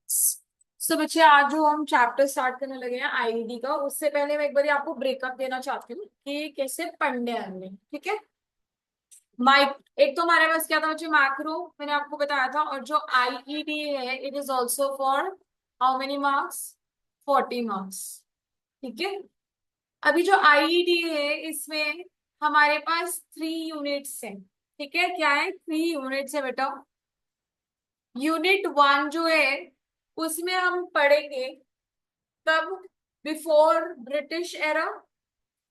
सो बच्चे आज जो हम चैप्टर स्टार्ट करने लगे हैं आईईडी का, उससे पहले मैं एक बार आपको ब्रेकअप देना चाहती हूँ कि कैसे पढ़ने हैं हमने। ठीक है। माइक एक तो हमारे पास क्या था बच्चे, मैक्रो मैंने आपको बताया था, और जो आईईडी है it is also for how many marks, 40 marks. ठीक है। अभी जो आईईडी है इसमें हमारे पास 3 यूनिट्स हैं। ठीक है, क्या है, 3 यूनिट्स है बेटा। यूनिट 1 जो है उसमें हम पढ़ेंगे तब before British era,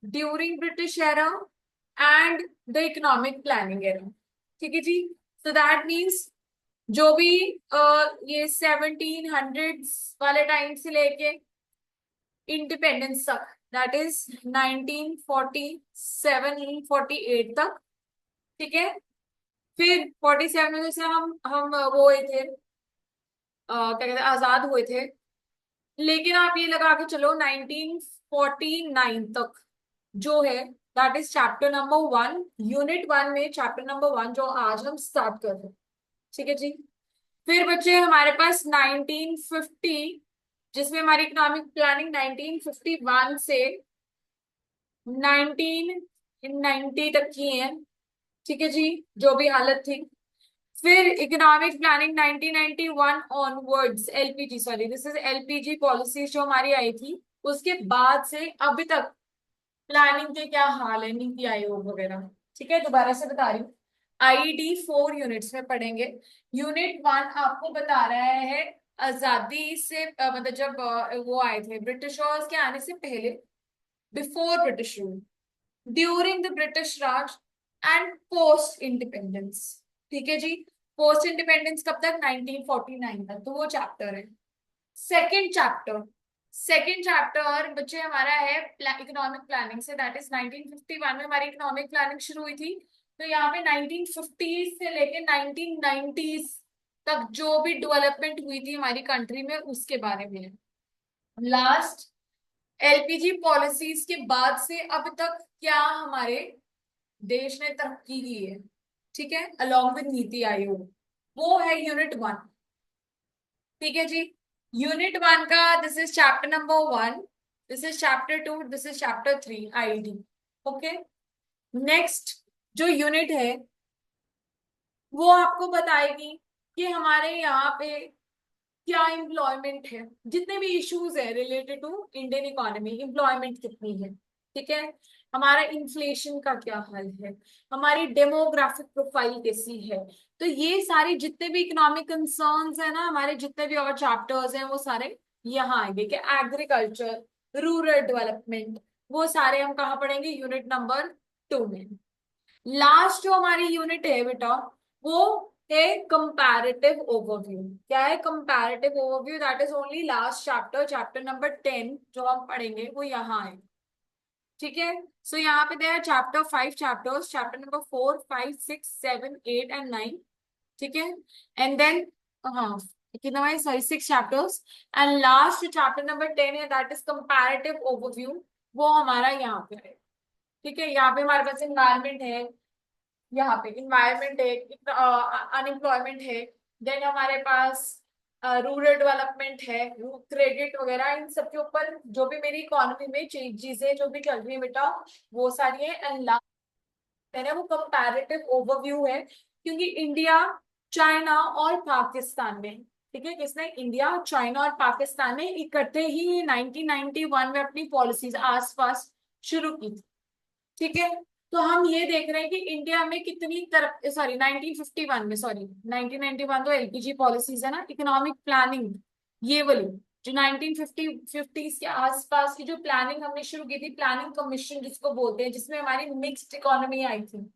during British era and the economic planning era. ठीक है जी। सो दैट मीन्स जो भी ये 1700s वाले टाइम से लेके इंडिपेंडेंस तक, दैट इज 1947 48 तक। ठीक है। फिर 47 में जैसे हम वो हुए थे, क्या कहते हैं, आजाद हुए थे। लेकिन आप ये लगा के चलो 1949 तक जो है, that is chapter number 1, unit 1 में चैप्टर नंबर 1 जो आज हम स्टार्ट कर रहे हैं। ठीक है जी। फिर बच्चे हमारे पास 1950, जिसमें हमारी इकोनॉमिक प्लानिंग 1951 से 1990 तक की है। ठीक है जी, जो भी हालत थी। फिर economic planning 1991 onwards, LPG, sorry this is LPG policy जो हमारी आई थी, उसके बाद से अभी तक प्लानिंग के क्या हाल है, नीति आयोग वगैरह। ठीक है, दोबारा से बता रही हूँ। आईडी 4 यूनिट्स में पढ़ेंगे। यूनिट 1 आपको बता रहा है आजादी से मतलब जब वो आए थे ब्रिटिशर्स के आने से पहले, before British rule, during the British Raj and post independence. ठीक है जी। पोस्ट इंडिपेंडेंस कब तक, 1949 तक, तो वो चैप्टर है। सेकेंड चैप्टर बच्चे हमारा है इकोनॉमिक प्लानिंग से, दैट इज 1951 में हमारी इकोनॉमिक प्लानिंग शुरू हुई थी। तो यहाँ पे 1950 से लेके 1990s तक जो भी डेवलपमेंट हुई थी हमारी कंट्री में उसके बारे में है। लास्ट, एलपीजी पॉलिसीज के बाद से अब तक क्या हमारे देश ने तरक्की की है। ठीक है, अलॉन्ग विद नीति आयोग, वो है यूनिट 1। ठीक है जी। यूनिट 1 का this is chapter number 1, this is chapter 2, this is chapter 3 ID. Okay. Next जो यूनिट है वो आपको बताएगी कि हमारे यहाँ पे क्या एम्प्लॉयमेंट है, जितने भी इश्यूज है related to Indian economy, employment कितनी है। ठीक है। हमारा इन्फ्लेशन का क्या हाल है, हमारी डेमोग्राफिक प्रोफाइल कैसी है। तो ये सारे जितने भी इकोनॉमिक कंसर्न्स है ना, हमारे जितने भी और चैप्टर्स हैं वो सारे यहाँ आएंगे कि एग्रीकल्चर, रूरल डेवलपमेंट, वो सारे हम कहाँ पढ़ेंगे, यूनिट नंबर 2 में। लास्ट जो हमारी यूनिट है बेटा वो है कंपैरेटिव ओवरव्यू। क्या है comparative overview, that is only last chapter, chapter number 10 जो हम पढ़ेंगे वो यहाँ है। ठीक है। सो यहाँ पे there chapter 5 chapters, chapter number 4 5 6 7 8 and 9। ठीक है। एंड देन हाँ, कितना है, sorry 6 chapters. And last chapter number 10 है, दैट इज कंपैरेटिव ओवरव्यू, वो हमारा यहाँ पे है। ठीक है। यहाँ पे हमारे पास इन्वायरमेंट है, यहाँ पे इन्वायरमेंट है, अनएम्प्लॉयमेंट है, देन हमारे पास रूरल डेवलपमेंट है, क्रेडिट वगैरह, इन सब के ऊपर जो भी मेरी इकोनॉमी में चीजें जो भी चल रही है बेटा वो सारी है। एंड लास्ट है ना वो कंपैरेटिव ओवरव्यू है, क्योंकि इंडिया, चाइना और पाकिस्तान में, ठीक है, किसने, इंडिया, चाइना और पाकिस्तान ने इकट्ठे ही 1991 में अपनी पॉलिसीज आसपास शुरू की थी। ठीक है। तो हम ये देख रहे हैं कि इंडिया में कितनी तरफ, सॉरी 1951 में, सॉरी 1991 तो एलपीजी पॉलिसीज है ना, इकोनॉमिक प्लानिंग ये वाली जो 1950 के आसपास की जो प्लानिंग हमने शुरू की थी, प्लानिंग कमीशन जिसको बोलते हैं, जिसमें हमारी मिक्स्ड इकोनॉमी आई थी,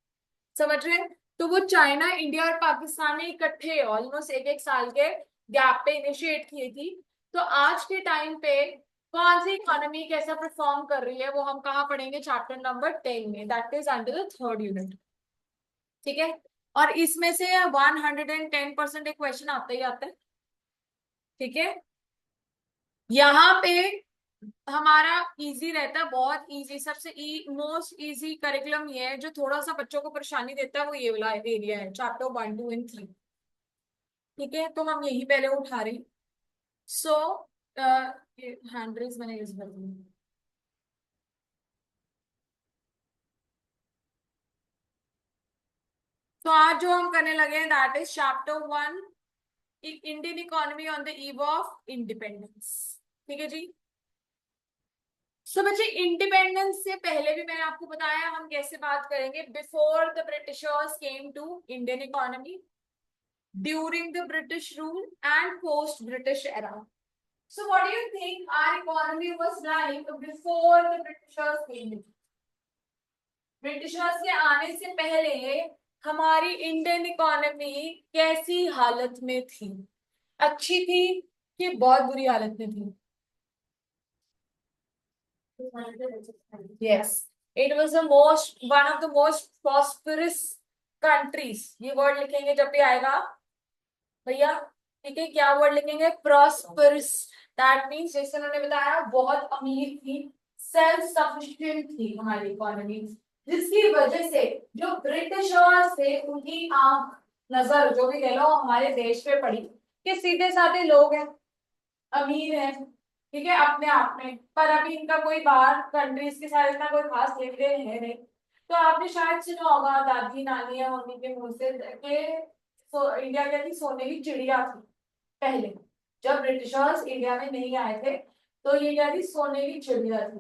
समझ रहे हैं। तो वो चाइना, इंडिया और पाकिस्तान ने इकट्ठे ऑलमोस्ट एक एक साल के गैप पे इनिशिएट की थी। तो आज के टाइम पे कौन सी इकोनॉमी कैसा परफॉर्म कर रही है वो हम कहाँ पढ़ेंगे, चैप्टर नंबर 10 में, that is under the third unit. ठीक है। और इसमें से 110% एक क्वेश्चन आता ही आता है। ठीक है। यहाँ पे हमारा इजी रहता है, बहुत इजी, सबसे मोस्ट इजी करिकुलम ये है। जो थोड़ा सा बच्चों को परेशानी देता है वो ये वाला एरिया है, चैप्टर 1 2 एंड 3। ठीक है, तो हम यही पहले उठा रहे हैं। सो हैंड रेज मैंने यूज कर दी। तो आज जो हम करने लगे हैं that is chapter 1, Indian economy on the eve of independence. ठीक है जी। सो बच्चे, इंडिपेंडेंस से पहले भी मैंने आपको बताया हम कैसे बात करेंगे। Before the britishers came to Indian economy, during the British rule and post British era. So what do you think our economy was like before the Britishers came in? Britishers के आने से पहले हमारी इंडियन इकोनॉमी कैसी हालत में थी? अच्छी थी कि बहुत बुरी हालत में थी? Yes, it was the most one of the most prosperous countries. ये वर्ड लिखेंगे जब भी आएगा भैया, ठीक है? क्या वर्ड लिखेंगे? प्रॉस्परस। दैट मीन्स जैसे उन्होंने बताया बहुत अमीर थी, सेल्फ सफिशिएंट थी हमारी इकोनॉमी, जिसकी वजह से जो ब्रिटिशर्स थे उनकी आंख नजर जो भी कह लो हमारे देश पे पड़ी कि सीधे साधे लोग हैं, अमीर है, ठीक है अपने आप में, पर अभी इनका कोई बाहर कंट्रीज के साथ इतना कोई खास लेन देन है नहीं। तो आपने शायद सुना होगा दादी नानी या मम्मी के मुंह से कि इंडिया क्या थी? सोने की चिड़िया थी पहले, जब ब्रिटिशर्स इंडिया में नहीं आए थे। तो ये क्या थी? सोने की चिड़िया थी,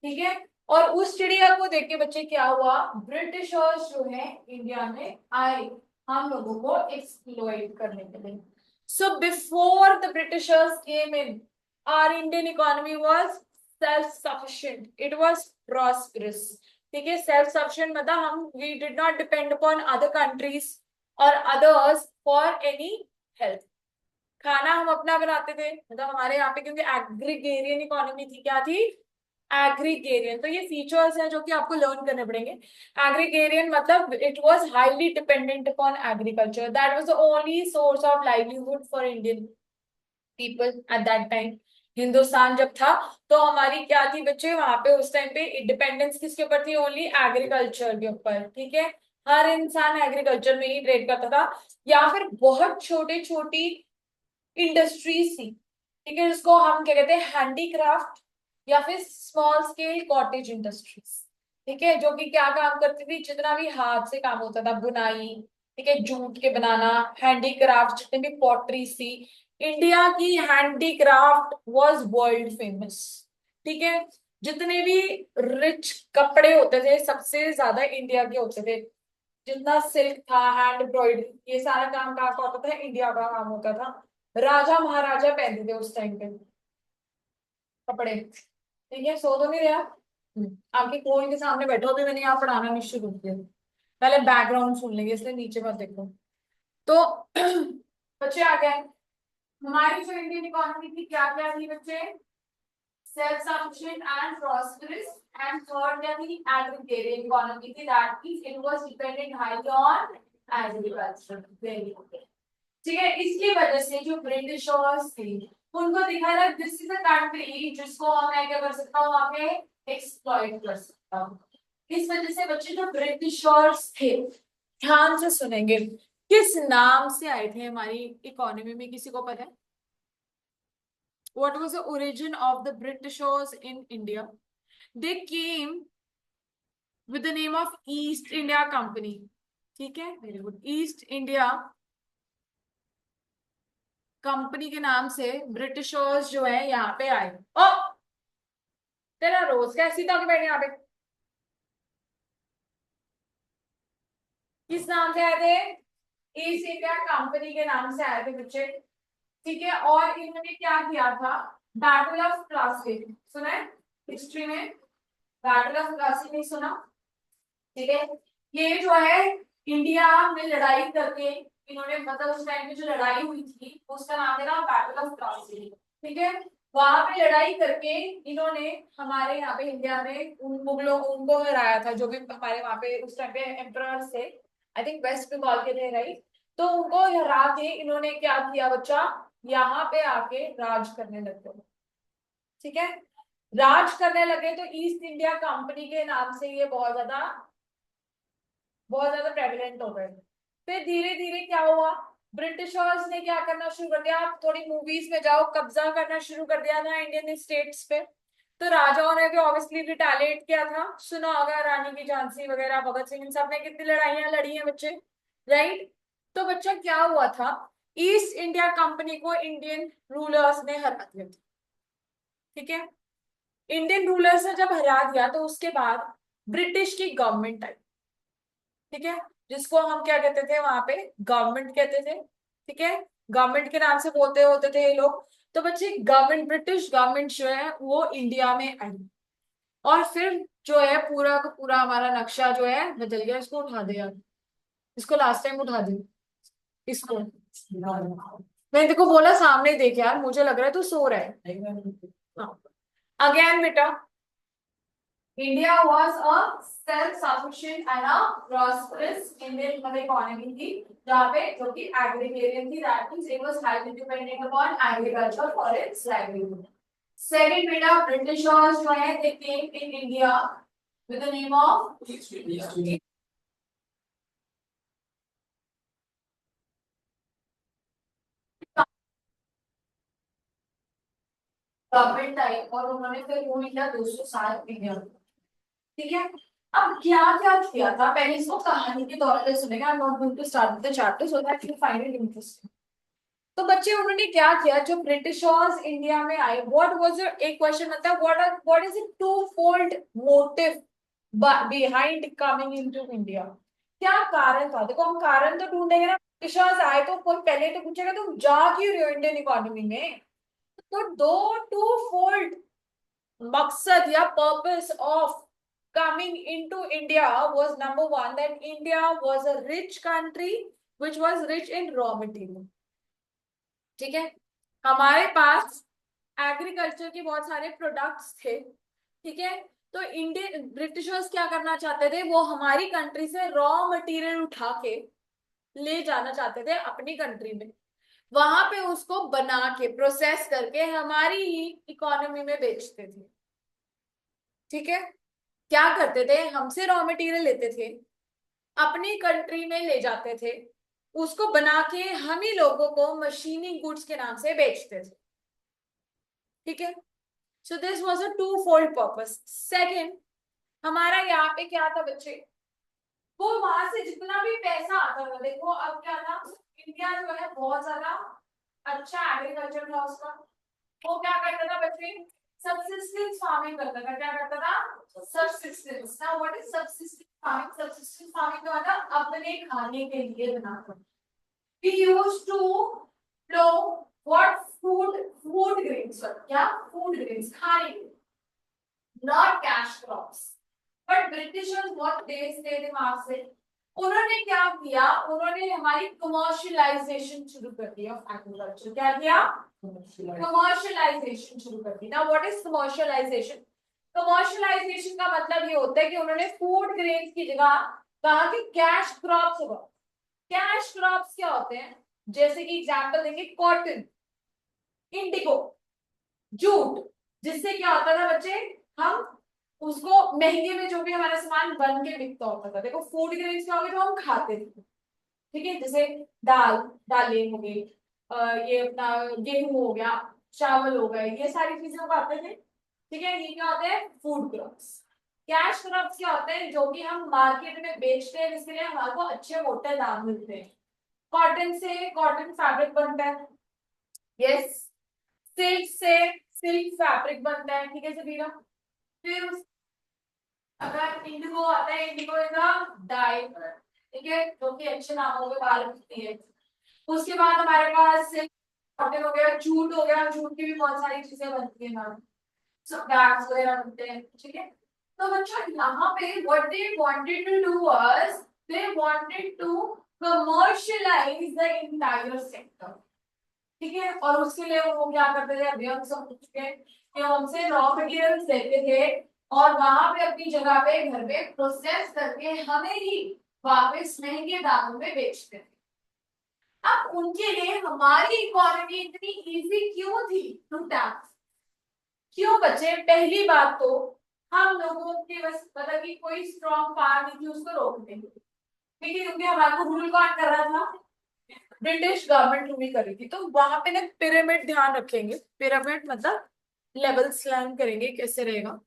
ठीक है। और उस चिड़िया को देख के बच्चे क्या हुआ? ब्रिटिशर्स जो है इंडिया में आए हम लोगों को एक्सप्लॉइट करने के लिए। So before the Britishers came in, our Indian economy was self-sufficient. It was prosperous. ठीक है, self-sufficient मतलब हम we did not depend upon other countries or others for any help. खाना हम अपना बनाते थे, मतलब हमारे यहाँ पे क्योंकि एग्रीगेरियन इकोनॉमी थी। क्या थी? एग्रीगेरियन। तो ये फीचर्स हैं जो कि आपको लर्न करने पड़ेंगे। एग्रीगेरियन मतलब it was highly dependent upon agriculture, that was the only source of livelihood for Indian people at that time. Hindustan जब था तो हमारी क्या थी बच्चे वहां पे उस टाइम पे डिपेंडेंस किसके ऊपर थी? ओनली एग्रीकल्चर के ऊपर, ठीक है। हर इंसान एग्रीकल्चर में ही ट्रेड करता था, या फिर बहुत छोटे छोटी इंडस्ट्रीज थी, ठीक है, जिसको हम क्या कहते हैं? हैंडीक्राफ्ट या फिर स्मॉल स्केल कॉटेज इंडस्ट्रीज, ठीक है, जो कि क्या काम करती थी? जितना भी हाथ से काम होता था, बुनाई, ठीक है, जूट के बनाना, हैंडीक्राफ्ट, जितने भी पॉटरीज थी। इंडिया की हैंडीक्राफ्ट वाज वर्ल्ड फेमस, ठीक है। जितने भी रिच कपड़े होते थे सबसे ज्यादा इंडिया के होते थे। जितना सिल्क था, हैंड एम्ब्रॉयडरी, ये सारा काम कहाँ का होता था? इंडिया का काम होता था। राजा महाराजा पहनते थे उस टाइम पे कपड़े, ठीक है। सो तो नहीं रहा, आपके फोन के सामने बैठो, भी मैंने यहाँ पढ़ाना नहीं शुरू किया। पहले बैकग्राउंड सुन लेंगे, इसलिए नीचे मत देखो। तो बच्चे आ गए। हमारी जो इंडियन इकोनॉमी थी क्या क्या थी बच्चे? Self sufficient and prosperous. And third क्या थी? एग्रीगेरियन इकोनॉमी थी, that means it was dependent highly on agriculture. Very good, ठीक है। इसकी वजह से जो ब्रिटिशर्स थे उनको दिखा रहा दिस इज अ कंट्री जिसको मैं क्या कर सकता हूँ? वहां पे एक्सप्लॉइट कर सकता हूँ। इस वजह से बच्चे जो ब्रिटिशर्स थे, ध्यान से सुनेंगे, किस नाम से आए थे हमारी इकोनॉमी में? किसी को पता है? What was the origin of the Britishers in India? They came with the name of East India Company, ठीक है, very good. East India company के नाम से ब्रिटिशर्स जो है यहाँ पे आए। ओ, तेरा रोज क्या सीधा होके बैठे यहाँ पे? किस नाम से आए थे? ईस्ट इंडिया कंपनी के नाम से आए थे बच्चे, ठीक है। और इन्होंने क्या किया था? बैटल ऑफ प्लासी सुना है हिस्ट्री में? बैटल ऑफ प्लासी नहीं सुना? ठीक है, ये जो है इंडिया में लड़ाई करके इन्होंने, मतलब उस टाइम में जो लड़ाई हुई थी उसका नाम है ना बैटल ऑफ प्लासी, ठीक है। वहां पे लड़ाई करके इन्होंने हमारे यहाँ पे इंडिया में उन मुगलों उनको हराया था, जो भी हमारे वहां पे उस टाइम पे एम्परर थे, आई थिंक वेस्ट बंगाल के थे, राइट। तो उनको हरा के इन्होंने क्या किया बच्चा? यहाँ पे आके राज करने लग गए, ठीक है। राज करने लगे तो ईस्ट इंडिया कंपनी के नाम से ये बहुत ज्यादा प्रेवलेंट हो गए। फिर धीरे धीरे क्या हुआ? ब्रिटिशर्स ने क्या करना शुरू कर दिया, आप थोड़ी मूवीज में जाओ, कब्जा करना शुरू कर दिया था इंडियन स्टेट्स पे। तो राजाओं ने भी ऑब्वियसली रिटालिएट किया था, सुना होगा रानी की झांसी वगैरह, भगत सिंह, इन सब ने कितनी लड़ाइयां लड़ी हैं बच्चे, राइट। तो बच्चा क्या हुआ था, ईस्ट इंडिया कंपनी को इंडियन रूलर्स ने हरा दिया था, ठीक है। इंडियन रूलर्स ने जब हरा दिया तो उसके बाद ब्रिटिश की गवर्नमेंट आई, ठीक है, जिसको हम क्या कहते थे वहां पे, गवर्नमेंट कहते थे, ठीक है। गवर्नमेंट के नाम से बोलते होते थे ये लोग। तो बच्चे गवर्नमेंट, ब्रिटिश गवर्नमेंट जो है वो इंडिया में आई, और फिर जो है पूरा का पूरा हमारा नक्शा जो है बदल गया। इसको उठा दे यार, इसको लास्ट टाइम उठा दे इसको। मैंने देखो बोला सामने ही देख यार, मुझे लग रहा है तू सो रहा है। हाँ, अगेन बेटा, India was a self sufficient and a prosperous Indian मतलब इकोनॉमी थी, जहाँ पे जो कि एग्रीकल्चर थी, that means it was highly dependent upon agriculture for its livelihood. Second बेटा, ब्रिटिशर्स जो है they came in India with the name of government type, और उन्होंने फिर रूल किया 200 साल इंडिया, ठीक है। अब क्या क्या किया था, पहले इसको कहानी के तौर पे सुनेगा, I am not going to start with the chapter so that you find it interesting. तो बच्चे उन्होंने क्या किया, जो ब्रिटिशर्स इंडिया में आए, व्हाट वाज एक क्वेश्चन बनता है, what is it two fold motive behind coming into India. क्या कारण था, देखो हम कारण तो ढूंढेंगे ना, ब्रिटिशर्स आए तो कोई पहले तो पूछेगा तुम जा क्यों रहे हो इंडियन इकोनॉमी में। तो दो टू फोल्ड मकसद या purpose of coming into India was number one, that India was a rich country which was rich in raw material, ठीक है। हमारे पास एग्रीकल्चर के बहुत सारे प्रोडक्ट्स थे, ठीक है। तो इंडियन ब्रिटिशर्स क्या करना चाहते थे, वो हमारी कंट्री से रॉ मटेरियल उठा के ले जाना चाहते थे अपनी कंट्री में, वहां पे उसको बना के प्रोसेस करके हमारी ही इकोनॉमी में बेचते थे, ठीक है। क्या करते थे, हमसे रॉ मटेरियल लेते थे, अपनी कंट्री में ले जाते थे, उसको बना के हम ही लोगों को मशीनिंग गुड्स के नाम से बेचते थे, ठीक है। So this was a two fold purpose. Second, हमारा यहाँ पे क्या था बच्चे, वो वहां से जितना भी पैसा आता था, देखो अब क्या था, इंडिया जो है बहुत ज्यादा अच्छा एग्रीकल्चर था उसका। वो क्या करता था बच्चे, सबसिस्टेंस फार्मिंग करता था, क्या करता था, subsistence. Now what is subsistence farming, subsistence farming का मतलब अपने खाने के लिए बनाना। We used to grow what food grains, क्या food grains खाने के, not cash crops। But Britishers बहुत तेज थे दिमाग से, उन्होंने क्या किया, उन्होंने हमारी कमर्शियलाइजेशन शुरू कर दी ऑफ एग्रीकल्चर। क्या किया, कमर्शियलाइजेशन शुरू कर दी। Now what is commercialisation, commercialisation का मतलब ये होता है कि उन्होंने फूड ग्रेन्स की जगह कहा कि कैश क्रॉप्स होगा। कैश क्रॉप्स क्या होते हैं, जैसे कि एग्जांपल देंगे, कॉटन, इंडिगो, जूट, जिससे क्या होता था बच्चे, हम उसको महंगे में जो भी हमारा सामान बन के बिकता होता था। देखो फूड ग्रेन्स क्या हो गए जो हम खाते थे, ठीक है, जैसे दाल, दालें हो गई, ये अपना गेहूं हो गया, चावल हो गए, ये सारी चीजें हम खाते थे, ठीक है। ये क्या होते हैं, फूड क्रॉप्स। कैश क्रॉप्स क्या होते हैं, जो कि हम मार्केट में बेचते हैं, जिसके लिए हमारे को अच्छे मोटे दाम मिलते हैं। कॉटन से कॉटन फैब्रिक बनता है, यस। सिल्क से सिल्क फैब्रिक बनता है, ठीक है सबीरा। फिर अगर इंडिगो आता है, इंडिगो इज अ डाई, ठीक है, जो कि अच्छे नामों पे बाल होती है। उसके बाद हमारे पास सिल्क, कॉटन हो गया, जूट हो गया, जूट की भी बहुत सारी चीजें बनती है मैम, सब बैग्स वगैरह बनते हैं, ठीक है। तो बच्चों यहाँ पे what they wanted to do was, they wanted to commercialize the entire sector, ठीक है। और उसके लिए वो क्या करते थे, अभी हम सब कुछ के कि हमसे रॉ मटेरियल्स लेते थे, और वहां पे अपनी जगह पे घर पे प्रोसेस करके हमें ही वापस महंगे दामों में बेचते थे। अब उनके लिए हमारी इकोनॉमी इतनी इजी क्यों थी टू टैप, क्यों बच्चे, पहली बात तो हम लोगों के बस मतलब कि कोई स्ट्रॉन्ग पावर नहीं थी उसको रोकने की, ठीक है, क्योंकि हमारे को रूल कौन कर रहा था, ब्रिटिश गवर्नमेंट रूल करी थी, तो वहां पे ना पिरामिड ध्यान रखेंगे, पिरामिड मतलब लेवल स्लैम करेंगे कैसे रहेगा,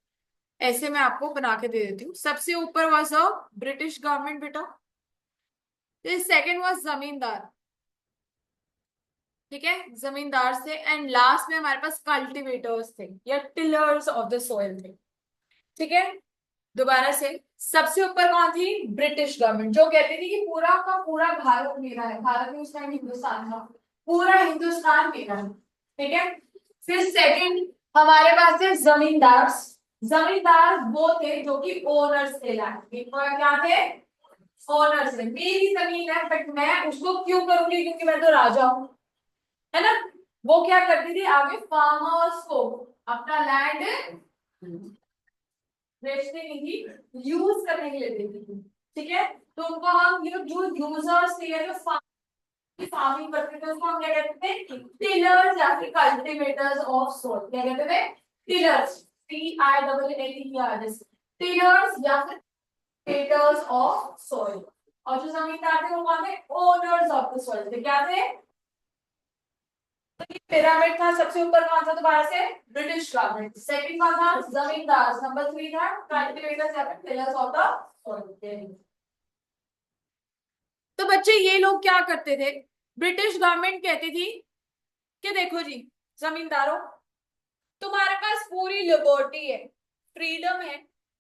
ऐसे मैं आपको बना के दे देती हूँ। सबसे ऊपर वॉज अ ब्रिटिश गवर्नमेंट बेटा, सेकंड वॉज जमींदार, ठीक है, जमींदार से, एंड लास्ट में हमारे पास कल्टिवेटर्स थे या टिलर्स ऑफ द सॉइल थे, ठीक है। दोबारा से, सबसे ऊपर कौन थी? ब्रिटिश गवर्नमेंट, जो कहती थी कि पूरा का पूरा भारत मेरा है, भारत में उस टाइम हिंदुस्तान था, पूरा हिंदुस्तान मेरा है, ठीक है। फिर सेकंड हमारे पास है जमींदार, जमींदार वो थे जो कि ओनर्स थे लैंड के, क्या थे? ओनर्स थे, मेरी जमीन है बट मैं उसको क्यों करूंगी, क्योंकि मैं तो राजा हूँ, है ना। वो क्या करती थी आगे, फार्मर्स को अपना लैंड बेचने नहीं थी, यूज करने के लिए देती थी, ठीक है। तो उनको हम ये जो यूजर्स थे, जो फार्मिंग करते थे, उसको हम क्या कहते थे? टिलर्स या फिर कल्टीवेटर्स ऑफ सॉइल, क्या कहते थे? टिलर्स, TILLERS, टिलर्स या फिर कल्टीवेटर्स ऑफ सॉइल। और जो जमींदार थे वो कौन थे? ओनर्स ऑफ द सॉइल थे, क्या थे? पिरामिड था, सबसे ऊपर कौन था दोबारा से? British government. सेकंड कौन था? जमींदार। नंबर 3 था कल्टीवेटर्स या फिर टिलर्स ऑफ द सॉइल। तो बच्चे ये लोग क्या करते थे? ब्रिटिश गवर्नमेंट कहती थी कि देखो जी जमींदारों, तुम्हारे पास पूरी लिबर्टी है, फ्रीडम है,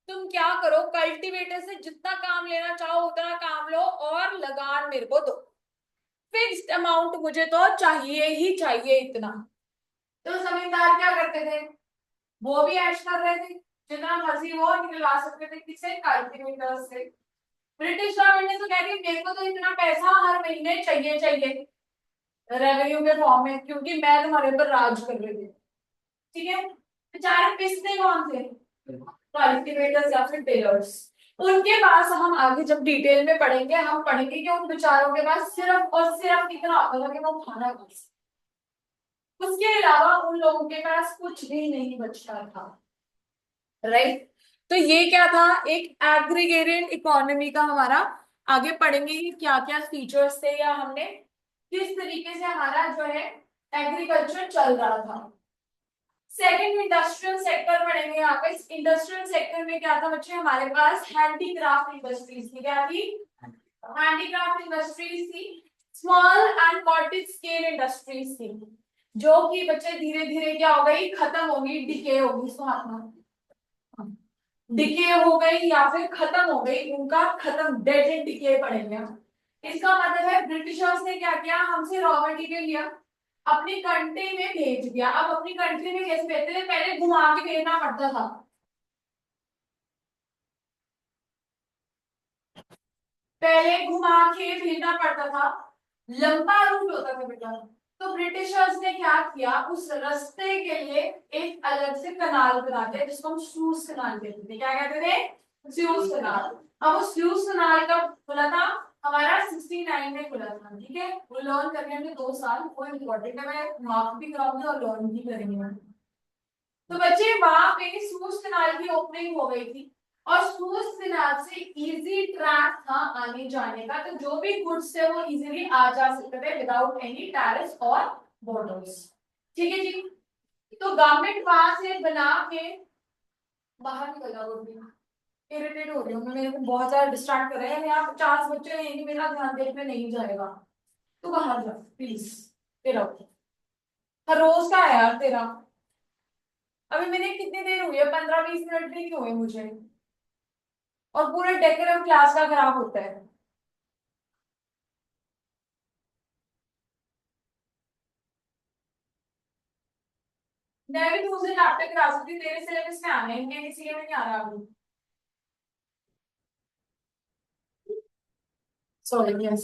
तुम क्या करो, कल्टीवेटर से जितना काम लेना चाहो उतना काम लो और लगान मेरे को दो, फिक्स्ड अमाउंट मुझे तो चाहिए ही चाहिए इतना। तो जमींदार क्या करते थे? वो भी ऐश कर रहे थे, जितना मर्जी वो निकलवा सकते थे, किससे? कल्टीवेटर से। ब्रिटिश गवर्नमेंट ने तो कह दिया मेरे को तो इतना पैसा हर महीने चाहिए चाहिए रेवेन्यू के फॉर्म में, क्योंकि मैं तुम्हारे ऊपर राज कर रही थी, ठीक है। बेचारे पिसते कौन थे? कल्टीवेटर्स या फिर टेलर्स। उनके पास हम आगे जब डिटेल में पढ़ेंगे, हम पढ़ेंगे कि उन बेचारों के पास सिर्फ और सिर्फ कितना होता था कि वो खाना खा सके, उसके अलावा उन लोगों के पास कुछ भी नहीं बचता था, राइट। तो ये क्या था? एक एग्रीगेरियन इकोनॉमी का हमारा, आगे पढ़ेंगे कि क्या क्या फीचर्स थे या हमने किस तरीके से हमारा जो है एग्रीकल्चर चल रहा था। सेकंड इंडस्ट्रियल सेक्टर पढ़ेंगे यहाँ पे। इंडस्ट्रियल सेक्टर में क्या था बच्चे? हमारे पास हैंडीक्राफ्ट इंडस्ट्रीज थी, क्या थी? हैंडीक्राफ्ट इंडस्ट्रीज थी, small and cottage scale industries थी, जो कि बच्चे धीरे धीरे क्या हो गई? खत्म होगी, डिके होगी, इसको हाथ में डिके हो गई या फिर खत्म हो गई, उनका खत्म, डेड एंड डिके पड़ेंगे हम। इसका मतलब है ब्रिटिशर्स ने क्या किया? हमसे रॉ मटेरियल लिया, अपनी कंट्री में भेज दिया। अब अपनी कंट्री में कैसे भेजते थे? पहले घुमा के भेजना पड़ता था, पहले घुमा के भेजना पड़ता था, लंबा रूट होता था बेटा। तो ब्रिटिशर्स ने क्या किया? उस रास्ते के लिए एक अलग से कनाल बनाते हैं, जिसको हम स्लूज कनाल कहते थे। क्या कहते थे? स्लूज कनाल। अब वो स्लूज कनाल कब खुला था? हमारा 69 में खुला था, ठीक है। वो लर्न करने में 2 साल, वो इम्पोर्टेंट है, मैं मार्क भी कराऊंगी और लर्न भी करेंगे मैं। तो बच्चे वहां पे सूज कनाल की ओपनिंग हो गई थी, और सूज कनाल से इजी ट्रैक था आने जाने का, तो जो भी गुड्स थे वो इजीली आ जा सकते थे विदाउट एनी टैरिफ और बॉर्डर्स, ठीक है जी। तो गवर्नमेंट वहां से बना के बाहर निकल जाओ, इरिटेट हो रही हूँ मैं, मेरे को बहुत ज्यादा डिस्ट्रैक्ट कर रहे हैं यहाँ 50 बच्चे हैं, ये मेरा ध्यान देखने नहीं जाएगा, तो बाहर जा प्लीज। तेरा हर रोज का है यार तेरा। अभी मैंने कितनी देर हुई है? 15-20 मिनट भी नहीं हुए मुझे, और पूरे डेकोरम क्लास का खराब होता है। मैं भी दूसरे चैप्टर करा सकती हूँ, तेरे सिलेबस में आने हैं, इनके किसी में नहीं आ रहा अभी। Sorry, yes.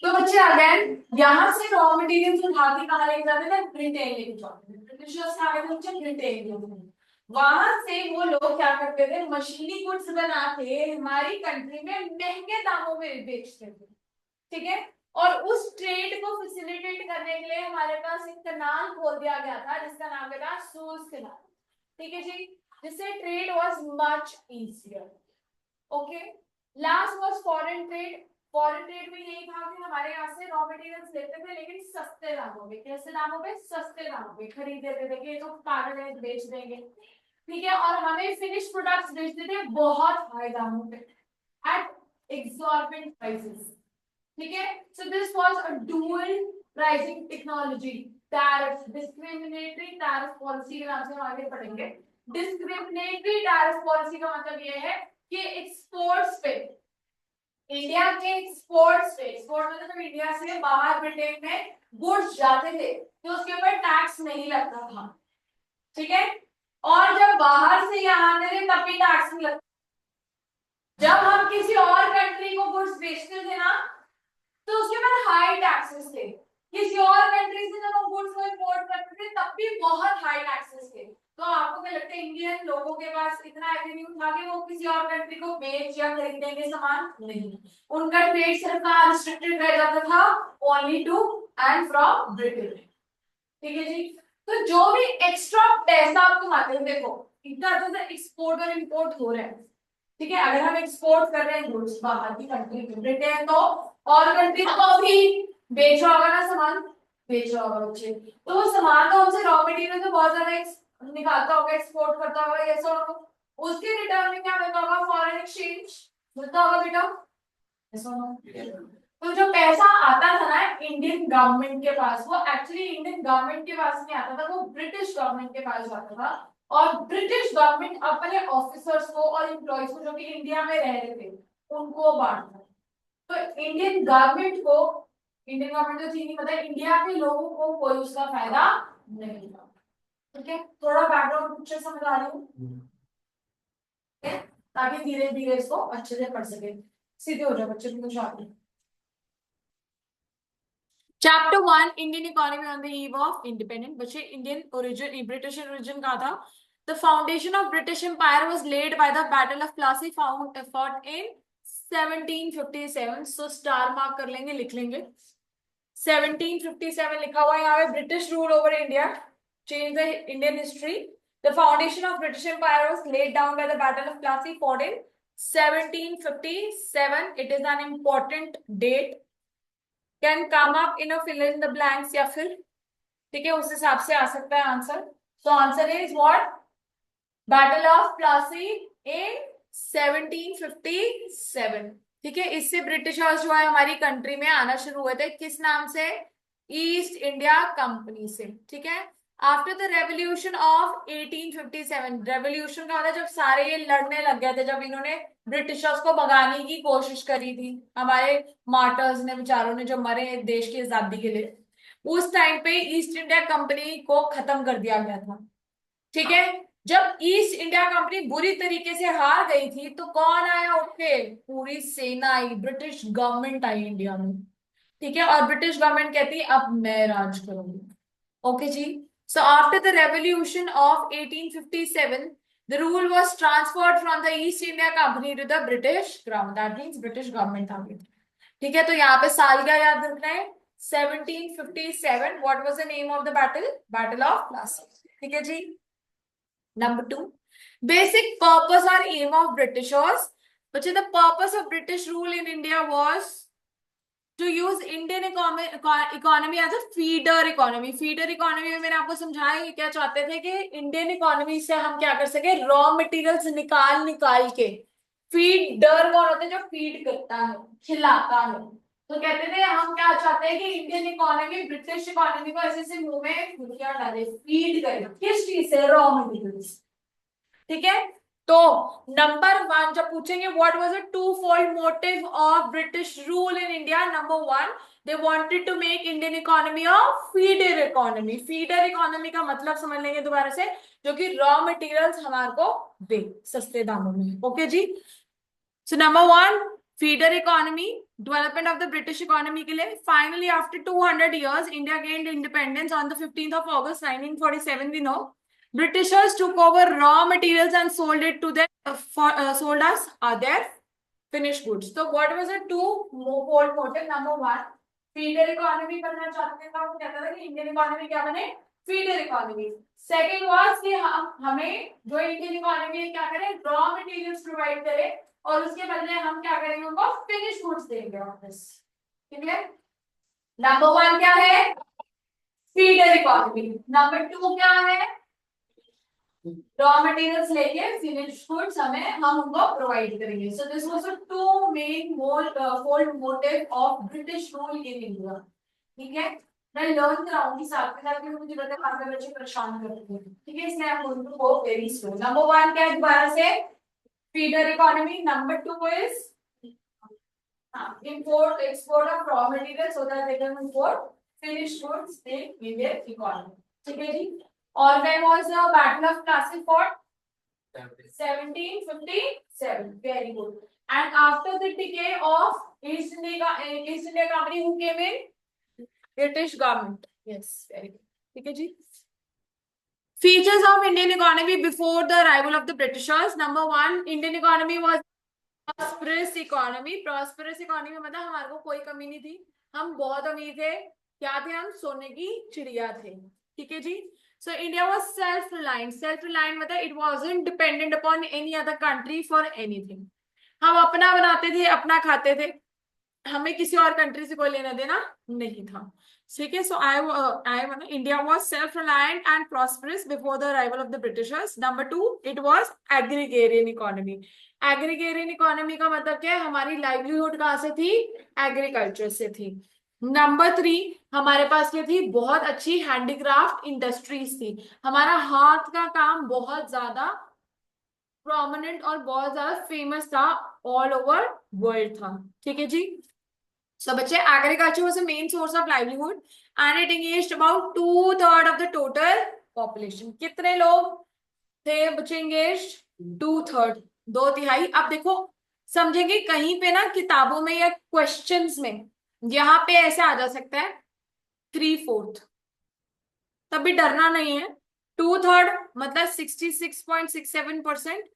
तो बच्चे अगेन यहाँ से रॉ मटेरियल उठा के कहाँ लेके जाते थे? ब्रिटेन लेके जाते थे। ब्रिटिशर्स कहाँ गए थे बच्चे? ब्रिटेन। वहां से वो लोग क्या करते थे? मशीनी गुड्स बना के हमारी कंट्री में महंगे दामों में बेचते थे, ठीक है। और उस ट्रेड को फैसिलिटेट करने के लिए हमारे पास एक कनाल खोल दिया गया था, जिसका नाम था सूज कनाल, ठीक है जी, जिससे trade was much easier. Okay, last was foreign trade. Foreign trade में यही था कि हमारे यहाँ से रॉ मटेरियल्स लेते थे लेकिन सस्ते दामों पे। कैसे दामों पे? सस्ते दामों पे खरीद लेते थे कि ये तो पागल है बेच देंगे, ठीक है, और हमें फिनिश प्रोडक्ट्स बेचते थे बहुत हाई दामों पे एट exorbitant prices, ठीक है। So this was a dual pricing technology. Tariff, discriminatory tariff policy के नाम से हम आगे पढ़ेंगे। डिस्क्रिमिनेटरी टैरिफ पॉलिसी का मतलब ये है कि एक्सपोर्ट्स पे, इंडिया के एक्सपोर्ट्स पे, एक्सपोर्ट मतलब जब इंडिया से बाहर ब्रिटेन में गुड्स जाते थे तो उसके ऊपर टैक्स नहीं लगता था, ठीक है, और जब बाहर से यहाँ आते थे तब भी टैक्स नहीं लगता। जब हम किसी और कंट्री को गुड्स बेचते थे ना तो उसके ऊपर हाई टैक्सेस थे। किसी और कंट्री से जब हम गुड्स को इंपोर्ट करते थे तब भी बहुत हाई टैक्सेस थे। तो आपको क्या लगता है इंडियन लोगों के पास इतना एवेन्यू था कि वो किसी और कंट्री को बेच या खरीदेंगे सामान? नहीं, उनका ट्रेड सिर्फ कहाँ रिस्ट्रिक्टेड रह जाता था? Only to and from Britain, ठीक है जी। तो जो भी एक्स्ट्रा पैसा आप कमाते हो, देखो इतना ज्यादा एक्सपोर्ट और इंपोर्ट हो रहा है, ठीक है, अगर हम एक्सपोर्ट कर रहे हैं गुड्स बाहर की कंट्री में, ब्रिटेन तो और कंट्री को भी बेच रहा होगा ना सामान, बेच रहा होगा बच्चे, तो वो सामान तो हमसे रॉ मटेरियल तो बहुत ज्यादा निकालता होगा, एक्सपोर्ट करता होगा, ये सब उसके रिटर्न में क्या मिलता होगा? फॉरेन एक्सचेंज मिलता होगा बेटा, ऐसा ना। तो जो पैसा आता था ना इंडियन गवर्नमेंट के पास, वो एक्चुअली इंडियन गवर्नमेंट के पास नहीं आता था, वो ब्रिटिश गवर्नमेंट के पास जाता था। और ब्रिटिश गवर्नमेंट अपने ऑफिसर्स को और एम्प्लॉयज को जो कि इंडिया में रह रहे थे उनको बांटता। तो इंडियन गवर्नमेंट तो थी नहीं, मतलब इंडिया के लोगों को कोई उसका फायदा नहीं था, ठीक है। थोड़ा बैकग्राउंड पिक्चर समझ आ रही हूँ, ठीक है? ताकि धीरे धीरे इसको अच्छे से पढ़ सके, सीधे हो जाए बच्चे को शादी। Chapter 1 Indian economy on the eve of independence. बच्चे इंडियन ओरिजिन, ब्रिटिश ओरिजिन का था। The foundation of British empire was laid by the battle of Plassey found fought in 1757। So star mark कर लेंगे, लिख लेंगे 1757 लिखा हुआ है यहाँ पे। British rule over India change the Indian history. The foundation of British empire was laid down by the battle of Plassey fought in 1757। It is an important date, can come up in fill in the blanks या फिर, ठीक है, उस हिसाब से आ सकता है answer. So answer is what? Battle of Plassey in 1757, ठीक है। इससे ब्रिटिशर्स जो है हमारी कंट्री में आना शुरू हुए थे, किस नाम से? ईस्ट इंडिया कंपनी से, ठीक है। After the revolution of 1857, revolution का मतलब जब सारे ये लड़ने लग गए थे, जब इन्होंने ब्रिटिशर्स को भगाने की कोशिश करी थी, हमारे मार्टर्स ने, बेचारों ने, जो मरे देश की आजादी के लिए, उस टाइम पे ईस्ट इंडिया कंपनी को खत्म कर दिया गया था, ठीक है। जब ईस्ट इंडिया कंपनी बुरी तरीके से हार गई थी तो कौन आया उठ के? पूरी सेना आई, ब्रिटिश गवर्नमेंट आई इंडिया में, ठीक है, और ब्रिटिश गवर्नमेंट कहती है अब मैं राज करूंगी, ओके जी। So after the revolution of 1857 the rule was transferred from the East India Company to the British crown, that means British government आ गई, ठीक है। तो यहाँ पे साल क्या याद रखना है? 1757। What was the name of the battle? Battle of Plassey, ठीक है जी। Number 2, basic purpose or aim of Britishers. But the purpose of British rule in India was to use Indian economy as a feeder economy. Feeder economy में मैंने आपको समझाया कि क्या चाहते थे कि इंडियन इकोनॉमी से हम क्या कर सके? रॉ मटेरियल्स निकाल निकाल के। फीडर कौन होता है? जो फीड करता है, खिलाता है। तो कहते थे हम क्या चाहते हैं कि इंडियन इकोनॉमी ब्रिटिश इकोनॉमी को ऐसे से मुंह में खुशियां डाले, फीड करे, किस चीज से? रॉ मटेरियल्स, ठीक है। तो नंबर 1 जब पूछेंगे what was the two fold motive of British rule in India, number 1 they wanted to make Indian economy of feeder economy. Feeder economy का मतलब समझ लेंगे दोबारा से, जो कि रॉ मटेरियल्स हमारे को दे सस्ते दामों में, ओके जी। So number 1 feeder economy, development of the British economy के लिए। Finally after 200 years India gained independence on the 15th of August 1947, we know Britishers took over raw materials and sold it to them sold us their finished goods. So what was the two-fold motive? Number 1, feeder economy बनना चाहते थे, वो कहता था कि Indian economy क्या बने? Feeder economy. Second was कि हमें जो इंडियन इकोनॉमी क्या करे? रॉ मटेरियल्स प्रोवाइड करे और उसके बदले हम क्या करेंगे, उनको फिनिश गुड्स देंगे वापस। ठीक है, नंबर वन क्या है, फीडर इकोनॉमी। नंबर टू क्या है, रॉ मटेरियल्स लेके फिनिश गुड्स हमें हम उनको प्रोवाइड करेंगे। सो this was the to main fold motive of British rule in India. ठीक है, मैं लर्न कराऊंगी साथ में साथ में, मुझे पता है काफी बच्चे परेशान करते हैं। ठीक है, इसलिए आप उनको go very slow. Number one क्या है दोबारा से, feeder economy. Number two is import export of raw materials so that they can import finished goods in Indian economy. ठीक है जी, और when was the battle of Plassey fought? 1757. Very good. And after the decay of East India Company, who came in? British government. Yes, very good. ठीक है जी, features of Indian economy before the arrival of the Britishers. Number one, Indian economy was prosperous economy. Prosperous economy मतलब हमारे को कोई कमी नहीं थी, हम बहुत अमीर थे। क्या थे हम, सोने की चिड़िया थे। ठीक है जी, so India was self reliant. Self reliant मतलब it wasn't dependent upon any other country for anything. हम अपना बनाते थे, अपना खाते थे, हमें किसी और कंट्री से कोई लेना देना नहीं था। ठीक है, so I India was self reliant and prosperous before the arrival of the Britishers. Number two, it was agrarian economy. Agrarian economy का मतलब क्या है, हमारी लाइवलीहुड कहाँ से थी, एग्रीकल्चर से थी। नंबर थ्री, हमारे पास क्या थी, बहुत अच्छी हैंडीक्राफ्ट इंडस्ट्रीज थी। हमारा हाथ का काम बहुत ज्यादा प्रोमिनेंट और बहुत ज्यादा फेमस था, ऑल ओवर वर्ल्ड था। ठीक है जी, so बच्चे agriculture was a main source of livelihood and it engaged about 2/3 of the total population. कितने लोग थे बच्चे engaged, 2/3, 2/3। अब देखो समझेंगे कहीं पे ना किताबों में या क्वेश्चंस में यहाँ पे ऐसे आ जा सकता है 3/4, तब भी डरना नहीं है। 2/3 मतलब 66.67%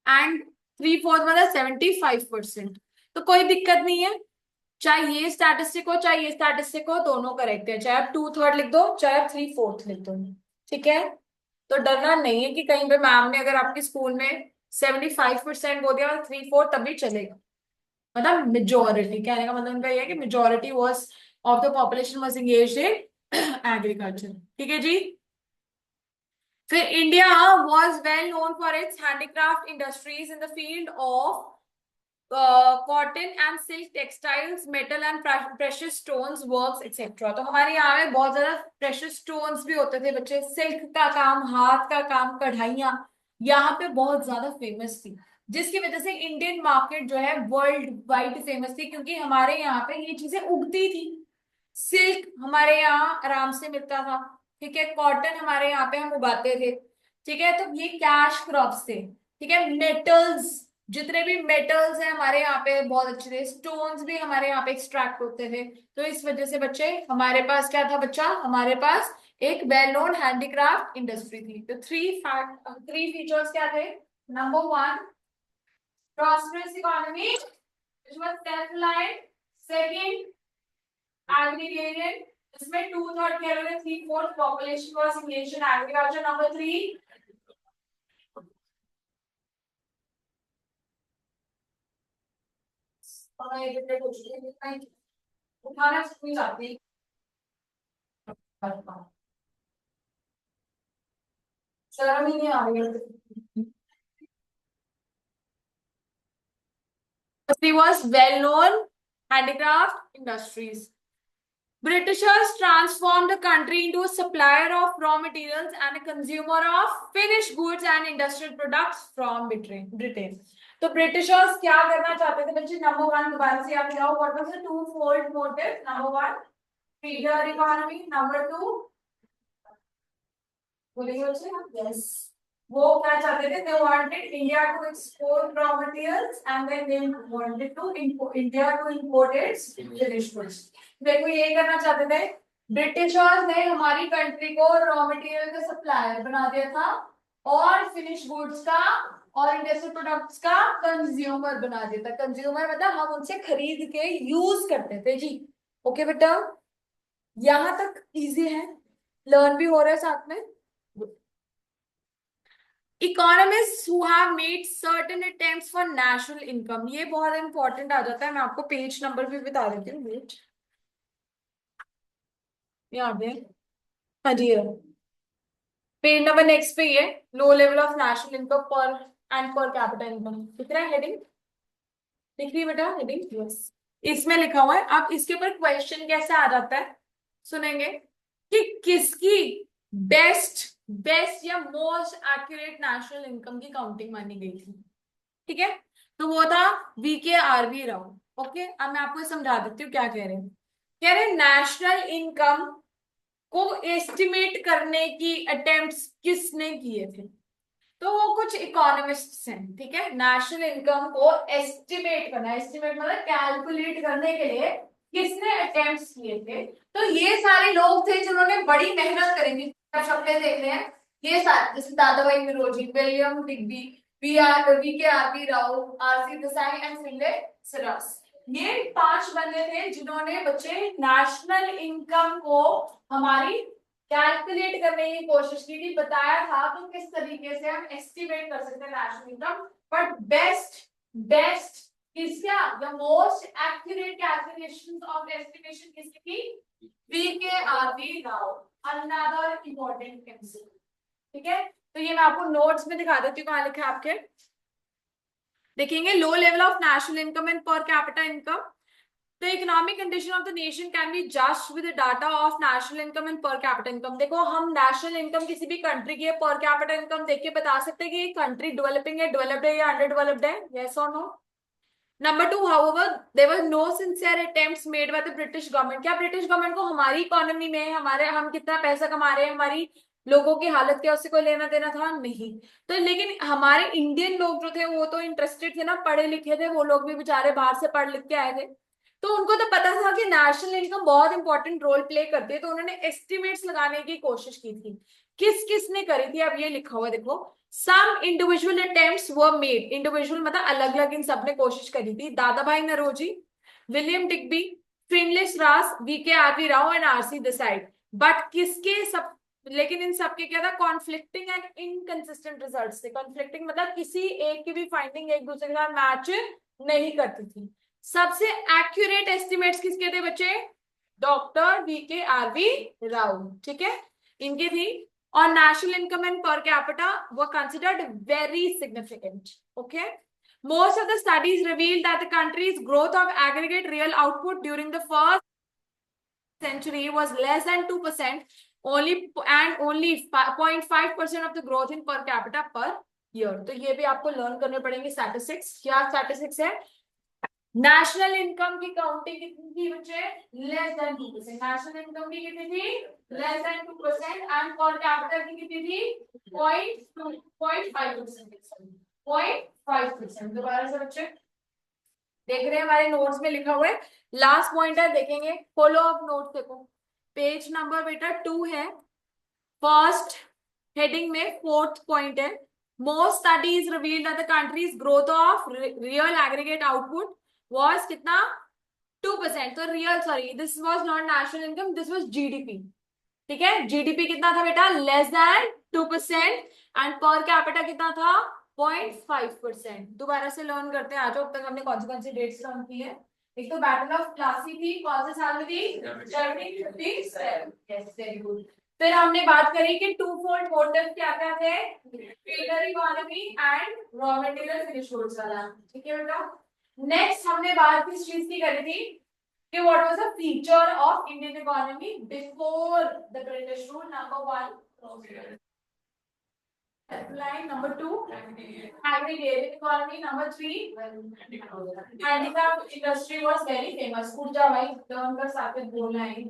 एंड 3/4 मतलब 75%, तो कोई दिक्कत नहीं है। चाहे ये स्टैटिस्टिक हो चाहे ये स्टैटिस्टिक हो, दोनों करेक्ट है, चाहे आप 2/3 लिख दो चाहे आप 3/4 लिख दो। ठीक है, तो डरना नहीं है कि कहीं पे मैम ने अगर आपके स्कूल में 75% बोल दिया और 3/4 तभी चलेगा। मतलब मेजोरिटी, कहने का मतलब उनका ये है कि majority was of the population was engaged in agriculture. ठीक है जी, फिर India was well known for its handicraft industries in the field of cotton and silk textiles, metal and precious stones works etcetera. तो हमारे यहाँ में बहुत ज्यादा precious stones भी होते थे बच्चे, सिल्क का काम, हाथ का काम, कढ़ाइयाँ यहाँ पे बहुत ज्यादा फेमस थी, जिसकी वजह से इंडियन मार्केट जो है वर्ल्ड वाइड फेमस थी, क्योंकि हमारे यहाँ पे ये चीजें उगती थी। सिल्क हमारे यहाँ आराम से मिलता था, ठीक है, कॉटन हमारे यहाँ पे हम उगाते थे। ठीक है, तो ये कैश क्रॉप्स थे। ठीक है, मेटल्स, जितने भी मेटल्स हैं हमारे यहाँ पे बहुत अच्छे थे, स्टोन्स भी हमारे यहाँ पे एक्सट्रैक्ट होते थे। तो इस वजह से बच्चे हमारे पास क्या था बच्चा, हमारे पास एक वेल नोन हैंडीक्राफ्ट इंडस्ट्री थी। तो थ्री फीचर्स क्या थे, number one, prosperous economy which was self-reliant. Second, agrarian, इसमें 2/3 कह रहे थे, 3/4 population was engaged in agriculture. Number three, उठाना नहीं चाहती, शर्म ही नहीं आ रही है। He was well known handicraft industries. Britishers transformed the country into a supplier of raw materials and a consumer of finished goods and industrial products from Britain. तो Britishers क्या करना चाहते थे बच्चे, नंबर वन दोबारा से याद दिलाओ, what was the two fold motive, number one feeder economy, number two बोलिए बच्चे, यस, वो क्या चाहते थे, they wanted India to export raw materials and then they wanted to import India to import its finished goods. देखो ये करना चाहते थे, ब्रिटिशर्स ने हमारी कंट्री को रॉ मटेरियल का सप्लायर बना दिया था और फिनिश गुड्स का और इंडस्ट्रियल प्रोडक्ट्स का कंज्यूमर बना दिया था। कंज्यूमर मतलब हम उनसे खरीद के यूज करते थे जी। ओके बेटा, यहाँ तक इजी है, लर्न भी हो रहा है साथ में। Economist who have made certain attempts for national income, ये बहुत इंपॉर्टेंट आ जाता है, मैं आपको पेज नंबर भी बता देती हूँ, वेट, यहाँ पे, हाँ जी, पेज नंबर नेक्स्ट पे ये लो लेवल ऑफ नेशनल इनकम पर एंड पर कैपिटा इनकम दिख रहा है, हेडिंग दिख रही है बेटा, हेडिंग, यस, इसमें लिखा हुआ है। अब इसके ऊपर क्वेश्चन कैसे आ जाता है सुनेंगे, कि किसकी बेस्ट बेस्ट या मोस्ट एक्यूरेट नेशनल इनकम की काउंटिंग मानी गई थी, ठीक है, तो वो था VKRV राव। ओके, अब मैं आपको समझा देती हूँ क्या कह रहे हैं। कह रहे नेशनल इनकम को एस्टिमेट करने की अटेम्प्ट्स किसने किए थे, तो वो कुछ इकोनॉमिस्ट्स हैं, ठीक है, नेशनल इनकम को एस्टिमेट करना, एस्टिमेट मतलब कैलकुलेट करने के लिए किसने अटेम्प्ट्स किए थे, तो ये सारे लोग थे जिन्होंने बड़ी मेहनत करेंगे, शब्द देख रहे हैं, ये सारे, जैसे Dadabhai Naoroji, William Digby, VKRV Rao, RC Desai and Findlay Shirras, ये 5 बंदे थे जिन्होंने बच्चे नेशनल इनकम को हमारी कैलकुलेट करने की कोशिश की थी, बताया था तो किस तरीके से हम एस्टिमेट कर सकते हैं national income, but best best किसका, the most accurate calculations of estimation किसकी थी, VKRV Rao, another important concept, ठीक है, तो ये मैं आपको नोट्स में दिखा देती हूँ, कहाँ लिखा है आपके, देखेंगे, लो level of national income and per capita income, the economic condition of the nation can be judged with the data of national income and per capita income। देखो, हम नेशनल इनकम किसी भी कंट्री की पर कैपिटा इनकम देख के बता सकते हैं कि ये कंट्री डेवलपिंग है, डेवलप्ड है या अंडर डेवलप्ड है, यस और no. Number 2, however there were no sincere attempts made by the British government। क्या ब्रिटिश गवर्नमेंट को हमारी इकोनॉमी में, हमारे, हम कितना पैसा कमा रहे हैं, हमारी लोगों की हालत क्या, उससे कोई लेना देना था नहीं, तो लेकिन हमारे इंडियन लोग जो थे वो तो इंटरेस्टेड थे ना, पढ़े लिखे थे, वो लोग भी बेचारे बाहर से पढ़ लिख के आए थे, तो उनको तो पता था कि नेशनल इनकम बहुत इंपॉर्टेंट रोल प्ले करती है, तो उन्होंने एस्टिमेट्स लगाने की कोशिश की थी। किस किसने करी थी, अब ये लिखा हुआ देखो, some individual attempts were made, individual मतलब अलग अलग, इन सब ने कोशिश करी थी, दादा भाई नरोजी, विलियम डिग्बी, फिनलिस रास, VKRV Rao and RC Desai, but किसके सब, लेकिन इन सबके क्या था, कॉन्फ्लिक्टिंग एंड इनकंसिस्टेंट रिजल्ट्स थे, कॉन्फ्लिक्टिंग मतलब किसी एक की भी फाइंडिंग एक दूसरे के साथ मैच नहीं करती थी। सबसे एक्यूरेट एस्टिमेट्स किसके थे बच्चे, डॉक्टर VKRV राव, ठीक है, इनकी थी, और national income and per capita were considered very significant, okay, most of the studies revealed that the country's growth of aggregate real output during the first century was less than 2% only, and only 0.5% of the growth in per capita per year। तो ये भी आपको learn करने पड़ेंगे statistics, क्या statistics है, national income की counting कितनी थी बच्चे, लेस देन 2%, नेशनल इनकम की कितनी थी, less than 2%, and per capita की कितनी थी, 0.5%, 0.5%। दोबारा से बच्चे देख रहे हैं, हमारे नोट्स में लिखा हुआ है, लास्ट पॉइंट है, देखेंगे, फॉलो अप नोट देखो, पेज नंबर बेटा 2 है, फर्स्ट हेडिंग में 4th पॉइंट है, most studies revealed that the countries growth of real aggregate output was कितना, 2%, तो real, sorry, this was not national income, this was GDP, ठीक है, GDP कितना था बेटा, less than 2%, and per capita कितना था, 0.5%। दोबारा से लर्न करते हैं, आज अब तक हमने कौन सी डेट्स लर्न की है, एक तो बैटल ऑफ प्लासी थी, कौन से साल में थी, 1757, यस, वेरी गुड। फिर हमने बात करी कि टू फोल्ड मोटिव क्या क्या थे, filter economy and raw material finish goods वाला, ठीक है बेटा। नेक्स्ट हमने बात किस चीज की करी थी, कि what was the feature of Indian economy before the British rule, number 1 line, number 2 agrarian economy, number 3 handicraft industry was very famous, पूजा भाई टर्न कर साथ में बोलना है,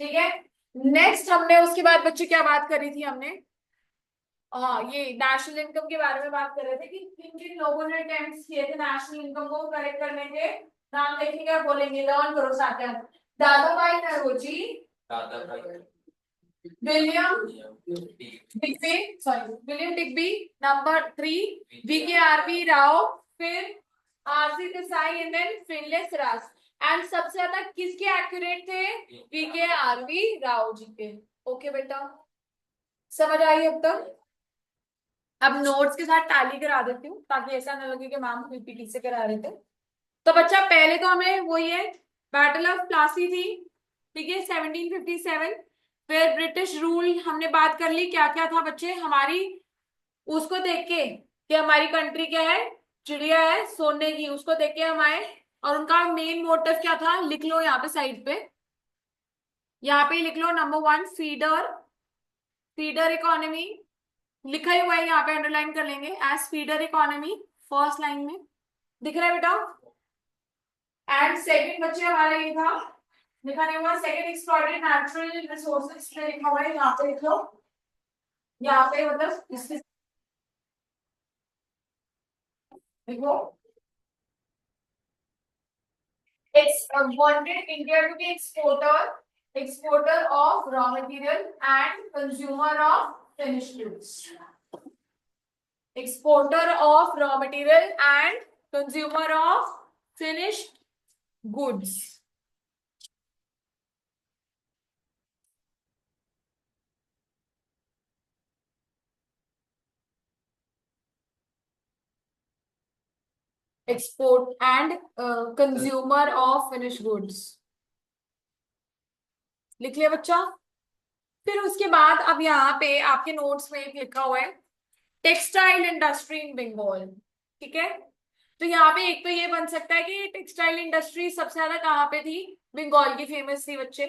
ठीक है। नेक्स्ट हमने उसके बाद बच्चे क्या बात करी थी हमने, हाँ, ये नेशनल इनकम के बारे में बात कर रहे थे कि किन किन लोगों ने अटेम्प्ट्स किए थे नेशनल इनकम को करेक्ट करने के, नाम देखेंगे और बोलेंगे, लर्न करो साथ में, दादा भाई Naoroji, William Digby, sorry William Digby, number 3 VKRV Rao, फिर RC देसाई एंड देन फिनलेस रास, एंड सबसे ज्यादा किसके एक्यूरेट थे, VKRV राव जी के। ओके बेटा, समझ आई अब तक, अब नोट्स के साथ टैली करा देती हूँ ताकि ऐसा ना लगे कि मैम पीपीटी से करा रहे थे। तो बच्चा पहले तो हमें वही है, बैटल ऑफ प्लासी थी, ठीक है 1757। फिर ब्रिटिश रूल हमने बात कर ली, क्या क्या था बच्चे हमारी, उसको देख के कि हमारी कंट्री क्या है, चिड़िया है सोने की, उसको देख के हम आए। और उनका मेन मोटिव क्या था, लिख लो यहाँ पे साइड पे, यहाँ पे लिख लो number one feeder, feeder economy, लिखा ही हुआ है यहाँ पे, अंडरलाइन कर लेंगे as feeder economy, first line में दिख रहा है बेटा। एंड सेकंड बच्चे हमारा ये था, लिखा नहीं हुआ, सेकंड एक्सप्लॉइटेड नेचुरल रिसोर्सेज पे लिखा हुआ है, यहाँ पे लिख लो, यहाँ पे मतलब इसके देखो, it's wanted India to be exporter of raw material and consumer of finished goods. Exporter of raw material and consumer of finished goods. Export and consumer of finished goods. लिख लिया बच्चा। फिर उसके बाद अब यहाँ पे आपके नोट्स में एक लिखा हुआ है टेक्सटाइल इंडस्ट्री इन बंगाल, ठीक है। तो यहाँ पे एक तो ये बन सकता है कि टेक्सटाइल इंडस्ट्री सबसे ज्यादा कहाँ पे थी, बंगाल की फेमस थी बच्चे,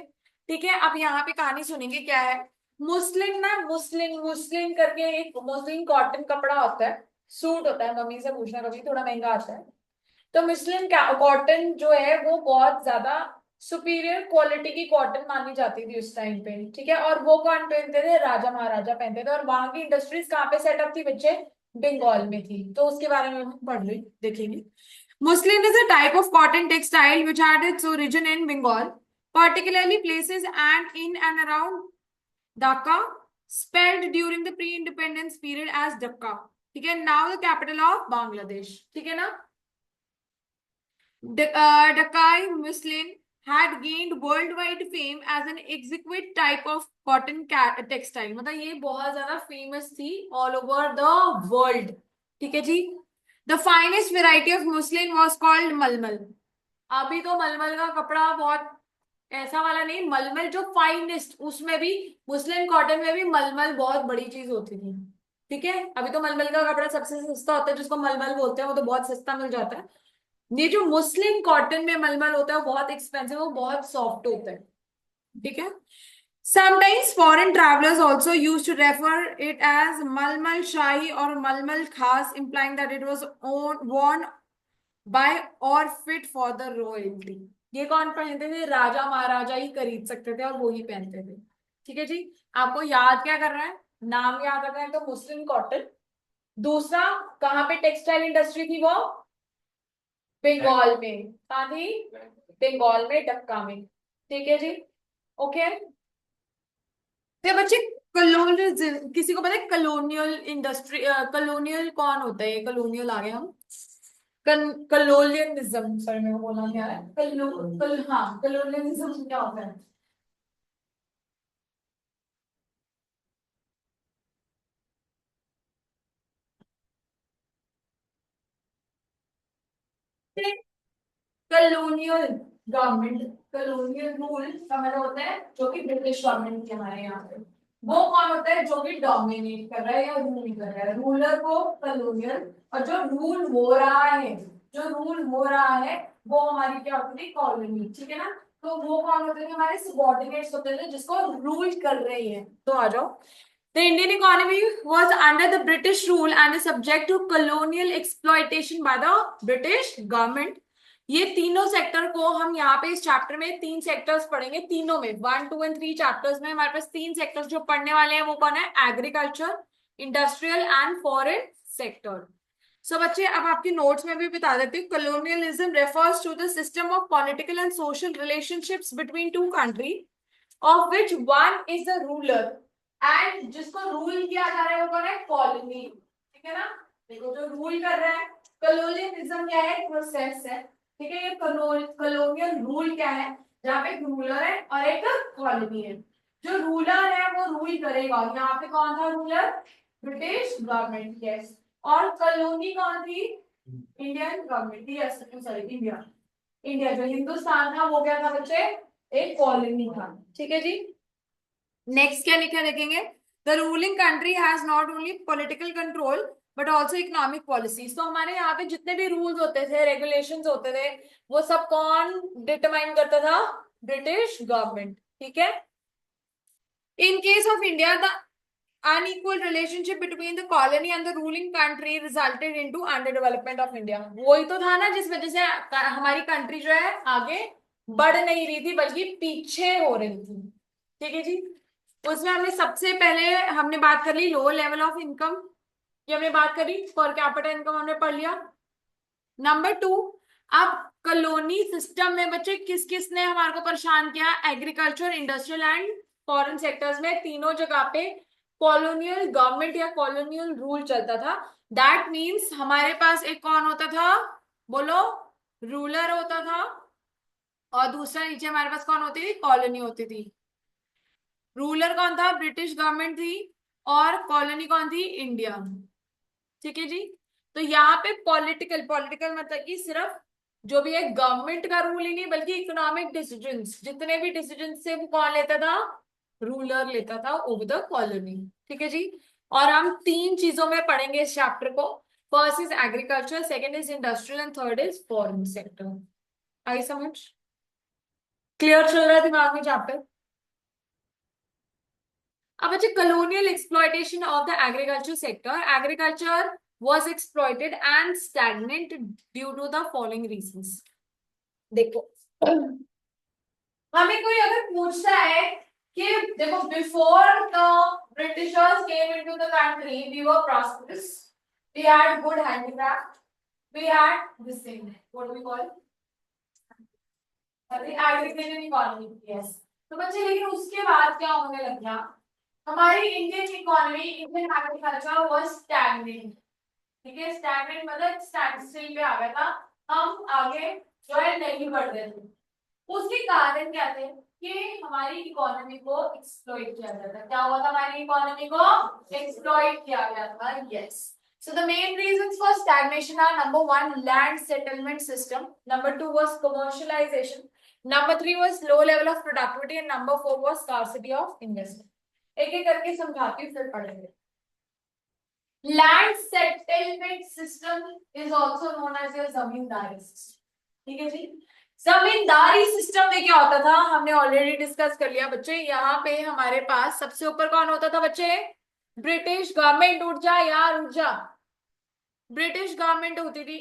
ठीक है। अब यहाँ पे कहानी सुनेंगे क्या है, मुस्लिन ना, मुस्लिन मुस्लिन करके एक मुस्लिन कॉटन कपड़ा होता है, सूट होता है, मम्मी से पूछना कभी, थोड़ा महंगा आता है। तो मुस्लिन कॉटन जो है वो बहुत ज्यादा सुपीरियर क्वालिटी की कॉटन मानी जाती थी उस टाइम पे, ठीक है। और वो कौन पहनते थे, राजा महाराजा पहनते थे, और वहां की इंडस्ट्रीज कहाँ पे सेटअप थी बच्चे, बंगाल में थी। तो उसके बारे में हम पढ़ रहे देखेंगे। Muslin is a type of cotton textile which had its origin in Bengal, particularly places and in and around Dhaka, spelled during the pre-independence period as Dhaka, ठीक है, now the capital of Bangladesh, ठीक है ना। Dakai muslin had gained worldwide fame as an exquisite type of cotton textile, मतलब ये बहुत ज्यादा famous थी all over the world, ठीक है जी। The finest variety of muslin was called मलमल। अभी तो मलमल का कपड़ा बहुत ऐसा वाला नहीं, मलमल जो फाइनेस्ट, उसमें भी मुस्लिम कॉटन में भी मलमल बहुत बड़ी चीज होती थी, ठीक है। अभी तो मलमल का कपड़ा सबसे सस्ता होता है, जिसको मलमल बोलते हैं, वो तो बहुत सस्ता मिल जाता है। ये जो मुस्लिम कॉटन में मलमल होता है वो बहुत एक्सपेंसिव, वो बहुत सॉफ्ट होता है, ठीक है। Sometimes foreign travelers also used to refer it as Malmal Shahi or Malmal Khas, implying that it was worn by or fit for the royalty। ये कौन पहनते थे, राजा महाराजा ही खरीद सकते थे और वो ही पहनते थे, ठीक है जी। आपको याद क्या करना है, नाम याद रखना है, तो मुस्लिम कॉटन। दूसरा, कहाँ पे टेक्सटाइल इंडस्ट्री थी वो, बंगाल में, कहाँ थी, बंगाल में, डक्का में, ठीक है जी। ओके। तो बच्चे कलोनियल, किसी को पता है कलोनियल इंडस्ट्री, कलोनियल कौन होता है, कलोनियल आ गए हम, कलोनियलिज्म, सॉरी मेरे को बोलना क्या है, हाँ कलोनियलिज्म क्या होता है, कलोनियल गवर्नमेंट, कलोनियल रूल का मतलब होता है जो कि ब्रिटिश गवर्नमेंट के हमारे यहाँ पे, वो कौन होता है जो कि डोमिनेट कर रहा है या रूल कर रहा है, रूलर को कलोनियल, और जो रूल हो रहा है, जो रूल हो रहा है वो हमारी क्या होती है, कॉलोनी, ठीक है ना। तो वो कौन होते थे, हमारे सबॉर्डिनेट्स होते थे जिसको रूल कर रहे हैं। तो आ जाओ, the Indian economy was under the British rule and is subject to colonial exploitation by the British government। ये तीनों सेक्टर को हम यहाँ पे इस चैप्टर में तीन सेक्टर्स पढ़ेंगे, तीनों में 1, 2 और 3 चैप्टर्स में हमारे पास तीन सेक्टर्स जो पढ़ने वाले हैं, वो कौन है, agriculture, industrial and foreign sector. So बच्चे अब आपके नोट्स में भी बता देती हूँ, colonialism refers to the system of political and social relationships between two countries of which one is the ruler and जिसको रूल किया जा रहा है वो कौन है, कॉलोनी, ठीक है ना। देखो जो रूल कर रहा है, कलोनियलिज्म क्या है, प्रोसेस है, ठीक है। ये कलोनियल रूल क्या है, जहाँ पे एक रूलर है और एक कॉलोनी है। जो रूलर है वो रूल करेगा, यहाँ पे कौन था रूलर, ब्रिटिश गवर्नमेंट, यस। और कॉलोनी कौन थी? Indian government, yes sorry India. India जो हिंदुस्तान था वो क्या था बच्चे? एक कॉलोनी था। ठीक है जी। नेक्स्ट क्या लिखा देखेंगे? The ruling country has not only political control but also economic policies. तो हमारे यहाँ पे जितने भी रूल्स होते थे, रेगुलेशंस होते थे, वो सब कौन डिटरमाइन करता था? British government. ठीक है। In case of India the unequal relationship between the colony and the ruling country resulted into underdevelopment of India। वही तो था ना जिस वजह से हमारी कंट्री जो है आगे बढ़ नहीं रही थी बल्कि पीछे हो रही थी। ठीक है जी। उसमें हमने सबसे पहले हमने बात कर ली लो लेवल ऑफ इनकम की, हमने बात करी पर कैपिटा इनकम हमने पढ़ लिया। नंबर टू, अब कॉलोनी सिस्टम में बच्चे किस किस ने हमारे को परेशान किया? Agriculture, industrial and foreign sectors में तीनों जगह पे कॉलोनियल गवर्नमेंट या कॉलोनियल रूल चलता था। दैट मीन्स हमारे पास एक कौन होता था? बोलो। रूलर होता था। और दूसरा नीचे हमारे पास कौन होती थी? कॉलोनी होती थी। रूलर कौन था? ब्रिटिश गवर्नमेंट थी। और कॉलोनी कौन थी? इंडिया। ठीक है जी। तो यहाँ पे पॉलिटिकल, पॉलिटिकल मतलब कि सिर्फ जो भी है गवर्नमेंट का रूल ही नहीं बल्कि इकोनॉमिक डिसीजंस, जितने भी डिसीजन से वो कौन लेता था? रूलर लेता था ओवर द कॉलोनी। ठीक है जी। और हम तीन चीजों में पढ़ेंगे इस चैप्टर को। First is agriculture, second is industrial and third is foreign sector. आई समझ? क्लियर चल रहा है दिमाग में चैप्टर? अब अच्छा, colonial exploitation of the agriculture sector. Agriculture was exploited and stagnant due to the following reasons. देखो, हमें कोई अगर पूछता है कि देखो before the britishers came into the country we were prosperous, we had good handicraft, we had this thing what we call agriculture economy. Yes. तो बच्चे लेकिन उसके बाद क्या होने लग गया? हमारी Indian economy, Indian agriculture was stagnant. ठीक है। स्टैग्नेंट मतलब स्टैंड स्टिल पे आ गया था। हम आगे जो है नहीं बढ़ रहे थे। उसके कारण क्या थे? कि हमारी इकोनॉमी को एक्सप्लॉइट किया गया था। क्या हुआ था? हमारी इकोनॉमी को एक्सप्लॉइट किया गया था। Yes. So the main reasons for stagnation are number one, land settlement system. Number two was commercialization. Number three was low level of productivity, and number four was scarcity of investment. एक एक करके समझाती हूँ फिर पढ़ेंगे। Land settlement system is also known as a zamindari system. ठीक है जी। जमींदारी system में क्या होता था? हमने ऑलरेडी डिस्कस कर लिया बच्चे। यहाँ पे हमारे पास सबसे ऊपर कौन होता था बच्चे? British government. उठ जा यार, उठ जा। ब्रिटिश गवर्नमेंट होती थी।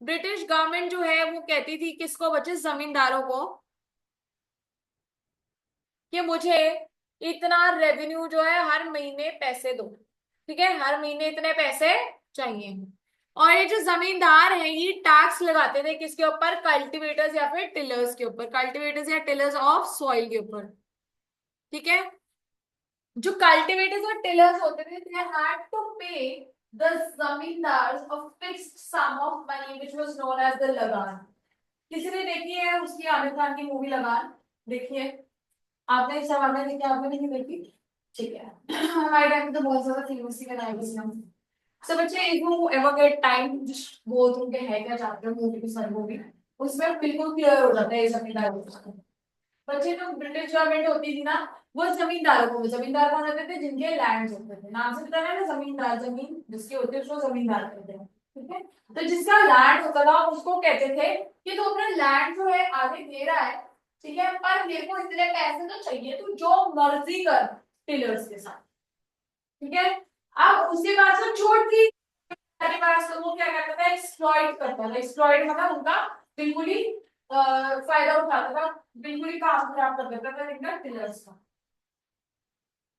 ब्रिटिश गवर्नमेंट जो है वो कहती थी किसको बच्चे? जमींदारों को, कि मुझे इतना रेवेन्यू जो है हर महीने पैसे दो। ठीक है। हर महीने इतने पैसे चाहिए। और ये जो जमींदार है ये टैक्स लगाते थे किसके ऊपर? कल्टीवेटर्स या फिर टिलर्स के ऊपर। कल्टीवेटर्स या टिलर्स ऑफ सॉइल के ऊपर। ठीक है। जो कल्टीवेटर्स और टिलर्स होते थे they had to pay the zamindars a fixed sum of money which was known as the लगान। किसी ने देखी है उसकी आमिर खान की मूवी लगान? देखी है आपने? इस सवाल में देखी आपने? नहीं देखी? ठीक है। हमारे टाइम तो बहुत ज्यादा फेमस थी बनाई गई हम। सो बच्चे if you ever get time just go through के है क्या चैप्टर मूवी की सारी मूवी, उसमें बिल्कुल क्लियर हो जाता है ये जमींदार को। बच्चे जो ब्रिटिश गवर्नमेंट होती थी ना वो जमींदारों को, जमींदार कौन होते थे? जिनके लैंड होते थे। नाम से पता है ना जमींदार, जमीन जिसकी होती है उसको जमींदार कहते हैं। ठीक है। तो जिसका लैंड होता था उसको कहते थे कि तू अपना लैंड जो है आगे दे रहा है, ठीक है, पर मेरे को इतने पैसे तो चाहिए, तू जो मर्जी कर टिलर्स के साथ। ठीक है। अब उसके पास वो छोड़ थी के पास, तो वो क्या करता था? एक्सप्लॉइट करता था। एक्सप्लॉइट मतलब उनका बिल्कुल ही फायदा उठाता था, बिल्कुल ही काम खराब कर देता था इनका टिलर्स का।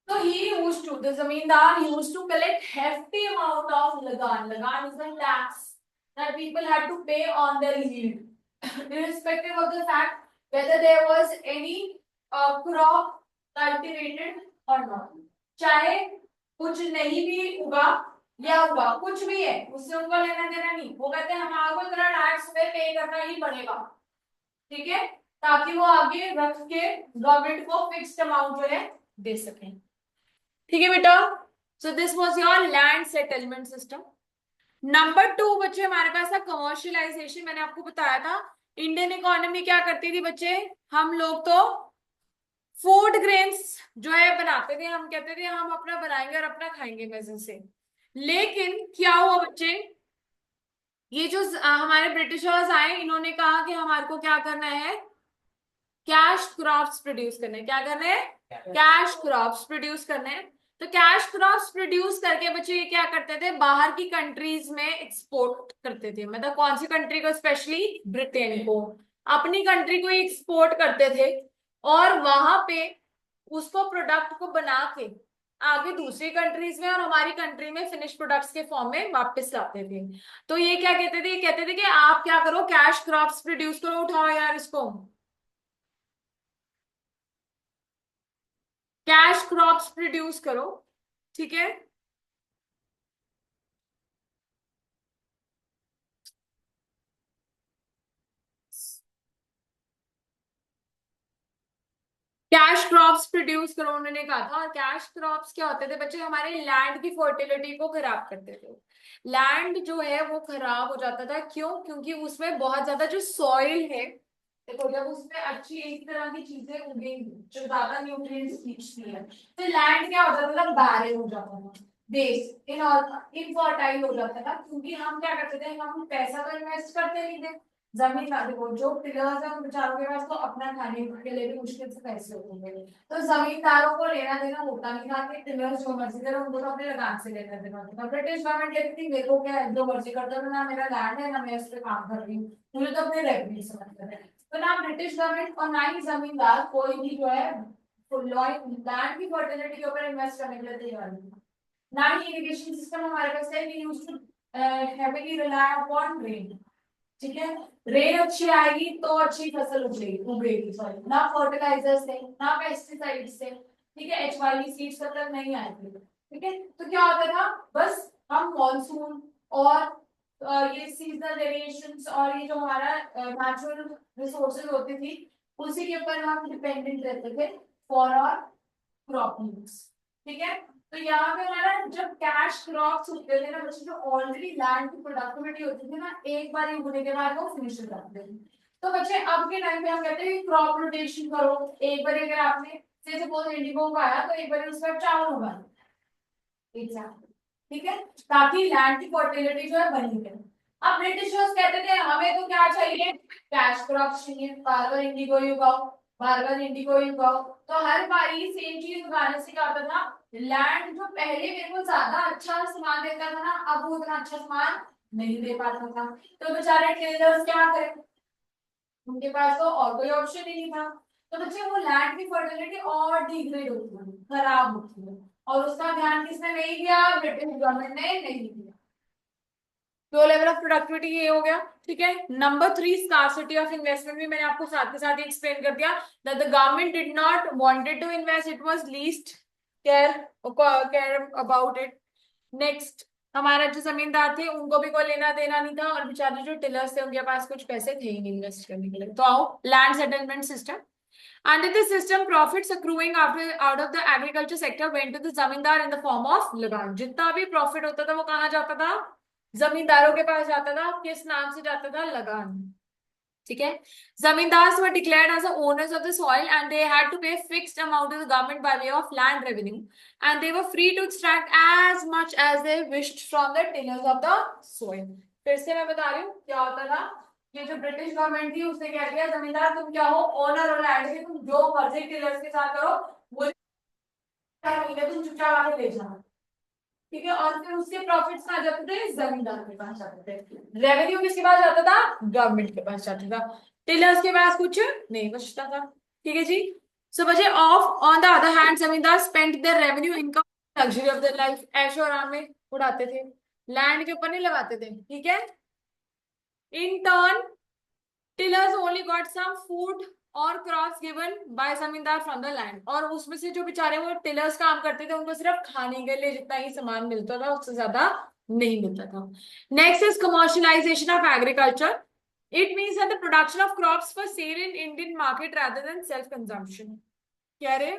So he used to, the zamindar used to collect hefty amount of lagan. Lagan is the tax that people had to pay on their yield, irrespective of the fact whether there was any crop cultivated or not. चाहे कुछ नहीं भी उगा या उगा, कुछ भी है उससे उनका लेना देना नहीं। वो कहते हैं हमारे को इतना टैक्स पे करना ही पड़ेगा। ठीक है। ताकि वो आगे रख के गवर्नमेंट को फिक्स्ड अमाउंट जो है दे सकें। ठीक है बेटा। So this was your land settlement system. Number two बच्चे हमारे पास था कमर्शियलाइजेशन। मैंने आपको बताया था इंडियन इकोनॉमी क्या करती थी बच्चे, हम लोग तो फूड ग्रेन्स जो है बनाते थे, हम कहते थे हम अपना बनाएंगे और अपना खाएंगे मजे से। लेकिन क्या हुआ बच्चे, ये जो हमारे ब्रिटिशर्स आए, इन्होंने कहा कि हमारे को क्या करना है, कैश क्रॉप्स प्रोड्यूस करने हैं। क्या करना है, कैश क्रॉप्स प्रोड्यूस करने हैं। तो कैश क्रॉप्स प्रोड्यूस करके बच्चे ये क्या करते थे, बाहर की कंट्रीज में एक्सपोर्ट करते थे। मतलब कौन सी कंट्री को, स्पेशली ब्रिटेन को, अपनी कंट्री को एक्सपोर्ट करते थे और वहां पे उसको प्रोडक्ट को बना के आगे दूसरी कंट्रीज में और हमारी कंट्री में फिनिश प्रोडक्ट्स के फॉर्म में वापस लाते थे। तो ये क्या कहते थे, ये कहते थे कि आप क्या करो, कैश क्रॉप्स प्रोड्यूस करो। उठाओ यार इसको, कैश क्रॉप्स प्रोड्यूस करो। ठीक है, कैश क्रॉप्स प्रोड्यूस करो उन्होंने कहा था। और कैश क्रॉप्स क्या होते थे बच्चे, हमारे लैंड की फर्टिलिटी को खराब करते थे। लैंड जो है वो खराब हो जाता था, क्यों, क्योंकि उसमें बहुत ज्यादा जो सॉइल है, देखो जब उसमें अच्छी एक तरह की चीजें उगेंगी जो ज्यादा न्यूट्रिएंट्स खींचती है, तो लैंड क्या हो जाता था, बैरियर हो जाता था, बेस इनफर्टाइल हो जाता था। क्योंकि हम क्या करते थे, हम पैसा तो इन्वेस्ट करते नहीं थे जमीन ना, देखो जो टिलर्स है उन बेचारों के पास तो अपना खाने के लिए भी मुश्किल से पैसे होते हैं। तो जमींदारों को लेना देना होता नहीं था कि टिलर्स जो मर्जी करे उनको तो अपने लगान से लेना देना होता था। ब्रिटिश गवर्नमेंट कहती थी मेरे को क्या है, जो मर्जी कर दो, ना मेरा लैंड है ना मैं उस पर काम कर रही हूँ, मुझे तो अपने रेवेन्यू से मतलब है। तो ना ब्रिटिश गवर्नमेंट और ना ही जमींदार कोई भी जो है लैंड की फर्टिलिटी के ऊपर इन्वेस्ट करने के लिए तैयार नहीं था। ना ही इरिगेशन सिस्टम हमारे पास है, we used to heavily rely upon rain. ठीक है, रेन अच्छी आएगी तो अच्छी फसल उगेगी उगेगी सॉरी, ना फर्टिलाइजर से ना पेस्टिसाइड से। ठीक है, एच वाई सीड्स तब तक नहीं आएगी। ठीक है, तो क्या होता था, बस हम मॉनसून और ये सीजनल वेरिएशंस और ये जो हमारा नेचुरल रिसोर्सेज होती थी उसी के ऊपर हम डिपेंडेंट रहते थे फॉर आवर क्रॉप नीड्स। ठीक है, तो यहाँ पे हमारा जब कैश क्रॉप्स उगते थे ना बच्चे, जो ऑलरेडी लैंड की प्रोडक्टिविटी होती थी ना, एक बार ही उगने के बाद वो फिनिश हो जाते थे। तो बच्चे अब के टाइम पे हम कहते हैं क्रॉप रोटेशन करो। एक बार अगर आपने से सपोज इंडिगो उगाया तो एक बार उसमें चावल उगाया, एग्जैक्टली। ठीक है, ताकि लैंड की फर्टिलिटी जो है बनी रहे। अब ब्रिटिशर्स कहते थे हमें तो क्या चाहिए, कैश क्रॉप्स चाहिए, बार बार इंडिगो ही उगाओ, बार बार इंडिगो ही उगाओ। तो हर बारी सेम चीज उगाने से क्या होता था, लैंड जो पहले मेरे को ज्यादा अच्छा सामान देता था ना, अब वो उतना अच्छा सामान नहीं दे पाता था। तो बेचारे टेलर्स क्या करें, उनके पास तो और कोई ऑप्शन ही नहीं था। तो बच्चे वो लैंड की फर्टिलिटी और डिग्रेड होती है, खराब होती है। और उसका ध्यान किसने नहीं दिया, ब्रिटिश गवर्नमेंट ने नहीं दिया। तो लेवल ऑफ प्रोडक्टिविटी ये हो गया। ठीक है, number three scarcity of investment भी मैंने आपको साथ के साथ ही एक्सप्लेन कर दिया, that the government did not wanted to invest, it was least care care about it. Next, हमारा जो जमींदार थे उनको भी कोई लेना देना नहीं था, और बेचारे जो टिलर्स थे उनके पास कुछ पैसे थे ही नहीं इन्वेस्ट करने के लिए। तो आओ land settlement system. Under this system, profits accruing out of the agriculture sector went to the zamindar in the form of lagan. जितना भी प्रॉफिट होता था वो कहाँ जाता था, जमींदारों के पास जाता था। किस नाम से जाता था, लगान। ठीक है, zamindars were declared as the owners of the soil and they had to pay fixed amount to the government by way of land revenue, and they were free to extract as much as they wished from the tillers of the soil. फिर से मैं बता रही हूँ क्या होता था, ये जो ब्रिटिश गवर्नमेंट थी उसने क्या किया, जमींदार तुम क्या हो, ओनर हो लैंड के, तुम जो मर्जी टिलर्स के साथ करो, वो महीने तुम चुपचाप आके ले जाना। ठीक है, और फिर उसके प्रॉफिट्स कहाँ जाते थे, जमींदार के पास जाते थे। रेवेन्यू किसके पास जाता था, गवर्नमेंट के पास जाता था। टिलर्स के पास कुछ नहीं बचता था। ठीक है जी। सो बचे ऑफ on the other hand zamindar spend their revenue income luxury of their life, ऐशो आराम में उड़ाते थे, लैंड के ऊपर नहीं लगाते थे। ठीक है, in turn tillers only got some food और crops given by zamindar from the land, और उसमें से जो बेचारे वो टिलर्स काम करते थे उनको सिर्फ खाने के लिए जितना ही सामान मिलता था उससे ज्यादा नहीं मिलता था। Next is commercialisation of agriculture. It means that the production of crops for sale in Indian market rather than self consumption. कह रहे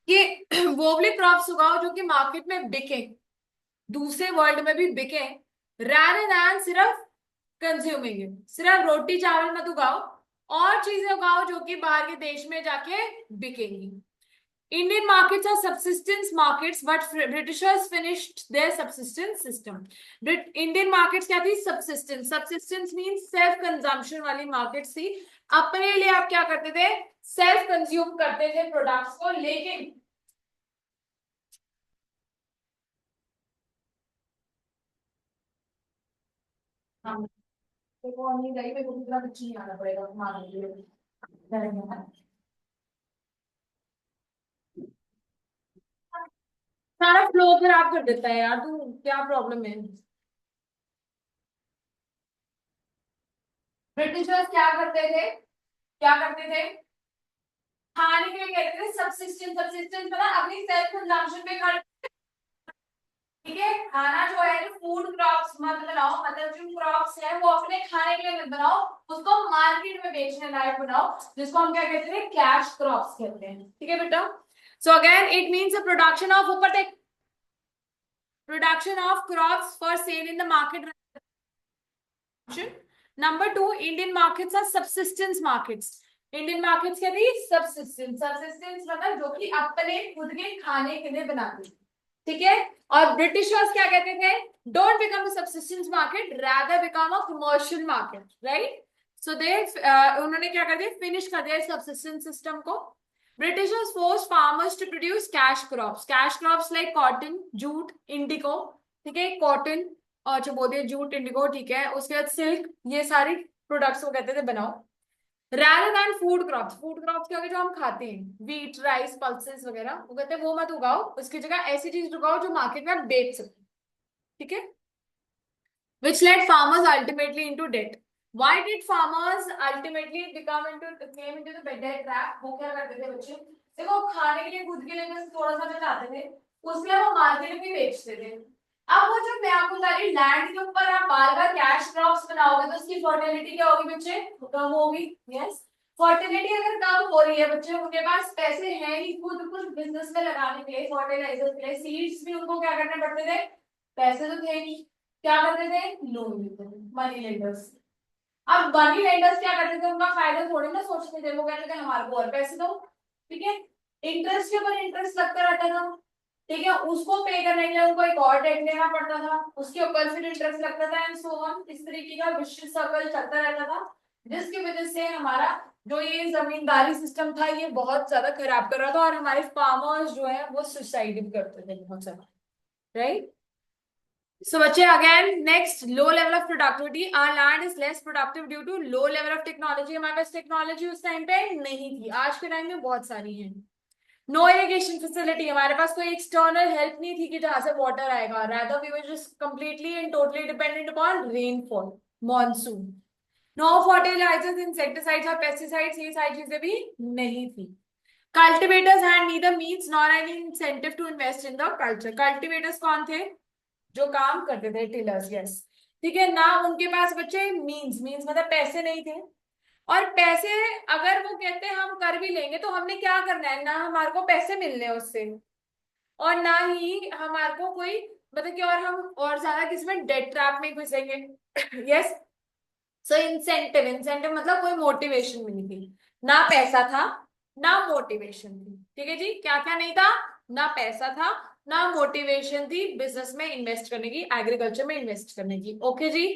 कि वो भी क्रॉप्स उगाओ जो कि मार्केट में बिके, दूसरे वर्ल्ड में भी बिके, rather than सिर्फ कंज्यूमिंग इट। सिर्फ रोटी चावल मत उगाओ, और चीजें उगाओ जो कि बाहर के देश में जाके बिकेंगी। Indian markets are subsistence markets, but Britishers finished their subsistence system. Indian markets क्या थी? Subsistence. Subsistence means self consumption वाली markets थी। अपने लिए आप क्या करते थे? सेल्फ कंज्यूम करते थे प्रोडक्ट्स को, लेकिन हाँ, देखो नहीं गई, मेरे को कितना कुछ नहीं आना पड़ेगा मारने के लिए। सारा फ्लो खराब कर देता है यार तू, क्या प्रॉब्लम है? ब्रिटिशर्स क्या करते थे? क्या करते थे? खाने के लिए कहते थे सबसिस्टेंस। सबसिस्टेंस मतलब अपनी सेल्फ कंजम्पशन पे कर, ठीक है। खाना जो है, जो फूड क्रॉप्स मत बनाओ, मतलब जो क्रॉप्स है वो अपने खाने के लिए मत बनाओ, उसको मार्केट में बेचने लायक बनाओ, जिसको हम क्या कहते हैं? कैश क्रॉप्स कहते हैं, ठीक है बेटा। So again it means a production of, ऊपर take, production of crops for sale in the market. Number two, Indian markets are subsistence markets. Indian markets क्या थी? सबसिस्टेंस। सबसिस्टेंस मतलब जो कि अपने खुद के खाने के लिए बनाते, ठीक है। और ब्रिटिशर्स क्या कहते थे? Don't become a subsistence market, rather become a commercial market, right. So they उन्होंने क्या कर दिया? फिनिश कर दिया सबसिस्टेंस सिस्टम को। Britishers force farmers to produce cash crops. Cash crops like cotton, jute, indigo, ठीक है। कॉटन और जो बोलते हैं जूट, इंडिगो, ठीक है। उसके बाद सिल्क, ये सारी प्रोडक्ट्स को कहते थे बनाओ। Rather than food crops. Food crops क्या होगा? जो हम खाते हैं, व्हीट, राइस, पल्सेस वगैरह, वो कहते हैं वो मत उगाओ, उसकी जगह ऐसी चीज उगाओ जो मार्केट में आप बेच सको, ठीक है। which led farmers ultimately into debt. Why did farmers ultimately become into came into the debt trap? वो क्या करते थे बच्चे? देखो खाने के लिए खुद के लिए बस थोड़ा सा बचाते थे, उसमें वो मार्केट में बेचते थे। अब वो जो मैं आपको बता रही, लैंड के ऊपर आप बार बार कैश क्रॉप्स बनाओगे तो उसकी फर्टिलिटी क्या होगी बच्चे? कम होगी। यस, फर्टिलिटी अगर कम हो रही है बच्चे, उनके पास पैसे हैं नहीं खुद कुछ बिजनेस में लगाने के लिए, फर्टिलाइजर के लिए, सीड्स भी उनको क्या करने पड़ते थे? पैसे तो थे नहीं, क्या करते थे? लोन लेते थे, मनी लेंडर्स। अब मनी लेंडर्स क्या करते थे? उनका फायदा थोड़ी ना सोचते थे, वो कहते थे हमारे को और पैसे दो, ठीक है। इंटरेस्ट के ऊपर इंटरेस्ट लगता रहता था, ठीक है। उसको पे करने के लिए उनको एक और डेट लेना पड़ता था, उसके ऊपर फिर इंटरेस्ट लगता था, एंड सो ऑन। इस तरीके का विशियस सर्कल चलता रहता था, जिसकी वजह से हमारा जो ये जमींदारी सिस्टम था ये बहुत ज्यादा खराब कर रहा था, और हमारे फार्मर्स जो है वो सुसाइड भी करते थे बहुत ज्यादा, राइट। So बच्चे again next, low level of productivity. Our land is less productive due to low level of technology. हमारे पास टेक्नोलॉजी उस टाइम पे नहीं थी, आज के टाइम में बहुत सारी है। नो इरिगेशन फैसिलिटी, हमारे पास कोई एक्सटर्नल हेल्प नहीं थी कि जहां से वाटर आएगा, rather we were just completely and totally dependent upon rainfall, monsoon. No fertilizers, insecticides और पेस्टिसाइड्स, ये सारी चीजें भी नहीं थी। Cultivators had neither means nor any incentive to invest in the culture. Cultivators कौन थे? जो काम करते थे, टिलर्स, यस, ठीक है ना। उनके पास बच्चे मीन्स, मीन्स मतलब पैसे नहीं थे, और पैसे अगर वो कहते हैं हम कर भी लेंगे तो हमने क्या करना है? ना हमारे को पैसे मिलने हैं उससे, और ना ही हमारे को कोई, मतलब कि और हम और ज्यादा किसमें? डेट ट्रैप में घुसेंगे। यस। सो इंसेंटिव, इंसेंटिव मतलब कोई मोटिवेशन भी नहीं थी, ना पैसा था, ना मोटिवेशन थी, ठीक है जी। क्या क्या नहीं था? ना पैसा था, ना मोटिवेशन थी बिजनेस में इन्वेस्ट करने की, एग्रीकल्चर में इन्वेस्ट करने की, ओके जी।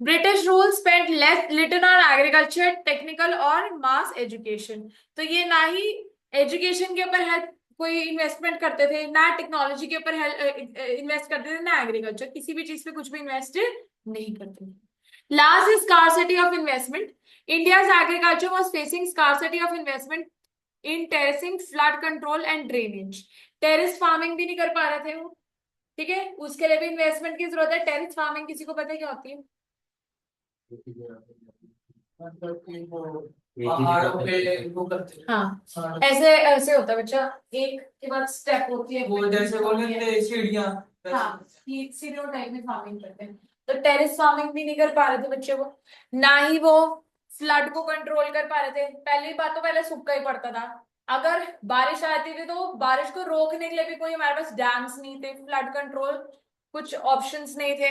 British rule spend less little on agriculture, technical और मास एजुकेशन। तो ये ना ही एजुकेशन के ऊपर हेल्प कोई इन्वेस्टमेंट करते थे, ना टेक्नोलॉजी के ऊपर इन्वेस्ट करते थे, ना एग्रीकल्चर, किसी भी चीज पे कुछ भी इन्वेस्ट नहीं करते थे। Last is scarcity of investment. India's agriculture was facing scarcity of investment in terracing, flood control and drainage. Terrace farming भी नहीं कर पा रहे थे वो, ठीक है। उसके लिए भी इन्वेस्टमेंट की जरूरत है। टेरेस फार्मिंग किसी को पता है क्या होती है? मतलब कि वो पहाड़ों पे वो करते हैं। हाँ, ऐसे ऐसे होता है बच्चा, एक के बाद स्टेप होती है, वो जैसे बोलते हैं सीढ़ियाँ। हाँ, सीढ़ियों टाइप में फार्मिंग करते हैं। तो टेरेस फार्मिंग भी नहीं कर पा रहे थे बच्चे वो, ना ही वो फ्लड को कंट्रोल कर पा रहे थे। पहली बात तो पहले सूखा ही पड़ता था, अगर बारिश आती थी तो बारिश को रोकने के लिए भी कोई हमारे पास डैम्स नहीं थे, फ्लड कंट्रोल कुछ ऑप्शंस नहीं थे,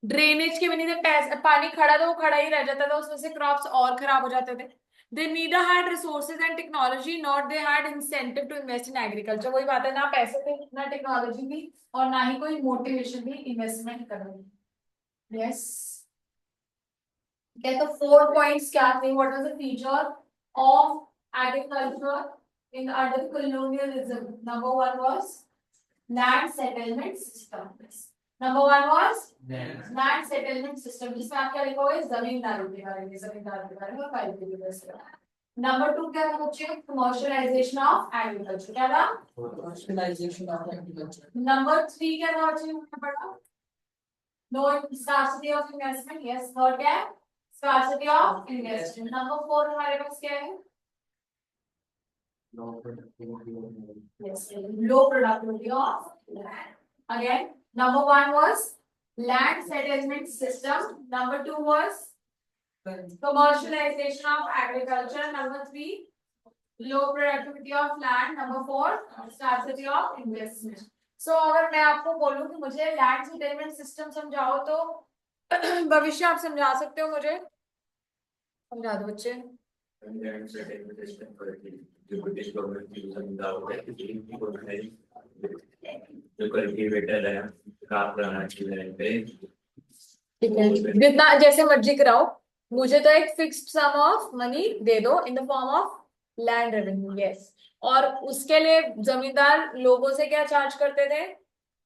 ड्रेनेज के भी नहीं थे, पानी खड़ा तो वो खड़ा ही रह जाता था, उसमें से क्रॉप्स और खराब हो जाते थे। They neither had resources and technology, not they had incentive to invest in agriculture. वही बात है, ना पैसे थे ना टेक्नोलॉजी थी और ना ही कोई मोटिवेशन थी इन्वेस्टमेंट करने की। यस, okay, तो 4 points क्या थे? What was the feature of agriculture in under colonialism? Number one was land settlement system. Number one was land settlement system, जिसमें आप क्या लिखोगे? जमींदारों के बारे में, जमींदारों के बारे में, फाइल के बारे में। नंबर टू क्या था बच्चे? Commercialization of agriculture. क्या था? Commercialization of agriculture. Number three क्या था बच्चे? हमने पढ़ा no scarcity of investment. Yes, third क्या है? Scarcity of investment. Number four हमारे पास क्या है? Yes, low productivity of land. Again, number one was land settlement system. Number two was commercialization of agriculture. Number three, low productivity of land. Number four, scarcity of investment. So अगर मैं आपको बोलूं कि मुझे land settlement system समझाओ तो भविष्य आप समझा सकते हो मुझे? समझा दो बच्चे। जो ब्रिटिश गवर्नमेंट की जमींदारों है जो कल्टीवेटर है काम कराना चाहिए। ठीक है, जितना जैसे मर्जी कराओ, मुझे तो एक फिक्स्ड सम ऑफ मनी दे दो in the form of land revenue. Yes, और उसके लिए जमींदार लोगों से क्या चार्ज करते थे?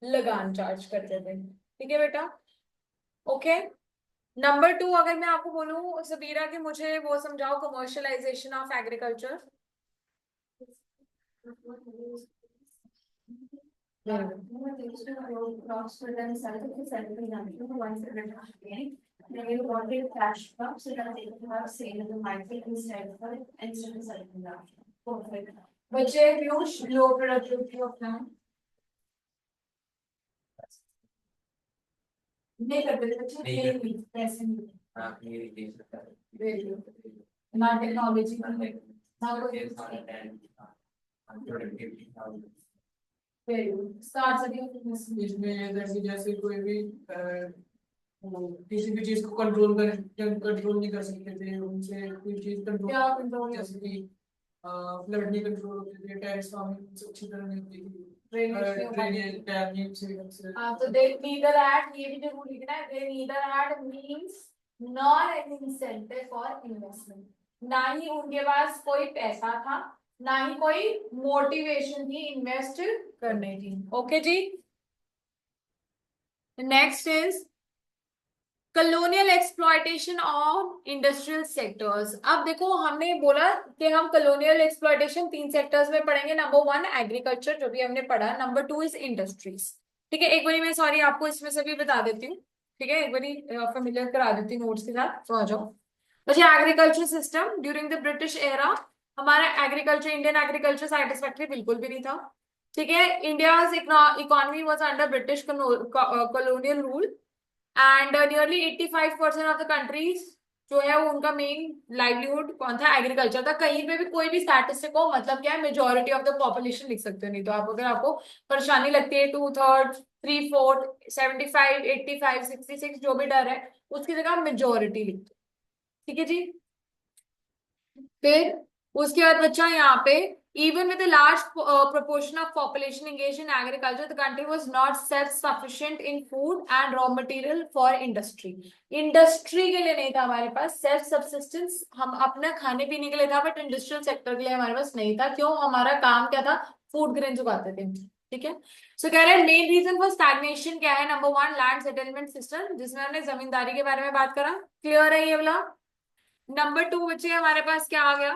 लगान चार्ज करते थे। ठीक है बेटा, ओके। नंबर टू, अगर मैं आपको बोलूं सबीरा कि मुझे वो समझाओ कमर्शियलाइजेशन ऑफ एग्रीकल्चर। बच्चे use low productivity of land नहीं करते थे बच्चे, पैसे नहीं, ना टेक्नोलॉजी ना कोई इसमें जैसे कोई भी किसी भी चीज को कंट्रोल नहीं कर सकते थे, उनसे कोई चीज कंट्रोल जैसे कि फ्लड नहीं कंट्रोल होते थे, टेरेस फार्मिंग अच्छी तरह नहीं होती थी, ड्रेनेज टैप नहीं से। तो दे नीदर हैड, ये भी जरूर लिखना है, they neither had means nor any incentive for investment. ना ही उनके पास कोई पैसा था, ना ही कोई मोटिवेशन थी इन्वेस्ट करने की। ओके जी, next is colonial exploitation of industrial sectors. अब देखो, हमने बोला कि हम कलोनियल एक्सप्लॉयटेशन 3 सेक्टर्स में पढ़ेंगे। नंबर वन एग्रीकल्चर, जो भी हमने पढ़ा। Number two is industries. ठीक है, एक बारी मैं सॉरी आपको इसमें से भी बता देती हूँ। ठीक है, एक बारी फेमिलियर करा देती हूँ नोट्स के साथ, तो आ जाओ। बच्चे, agriculture system during the British era, हमारा एग्रीकल्चर, इंडियन एग्रीकल्चर सेटिस्फैक्टरी बिल्कुल भी नहीं था। ठीक है, India economy was under British colonial rule and nearly 85% of the countries जो है वो उनका मेन लाइवलीहुड कौन था? एग्रीकल्चर था। कहीं पे भी कोई भी स्टैटिस्टिक हो, मतलब क्या है, मेजोरिटी ऑफ द पॉपुलेशन लिख सकते हो, नहीं तो आप अगर आपको परेशानी लगती है 2/3, 3/4, 75, 85, 66 जो भी डर है, उसकी जगह आप मेजोरिटी लिख दो। ठीक है जी। फिर उसके बाद बच्चा यहाँ पे, even with a large proportion of population engaged in agriculture, the country was not self-sufficient in food and raw material for industry. Industry के लिए नहीं था हमारे पास सेल्फ सब्सिस्टेंस, हम अपना खाने पीने के लिए था, बट इंडस्ट्रियल सेक्टर के लिए हमारे पास नहीं था। क्यों? हमारा काम क्या था? फूड ग्रेन उगाते थे। ठीक है, सो कह रहे हैं मेन रीजन फॉर स्टैग्नेशन क्या है? Number one, land settlement system, जिसमें हमने जमींदारी के बारे में बात करा। क्लियर है ये वाला? नंबर टू बच्चे हमारे पास क्या आ गया?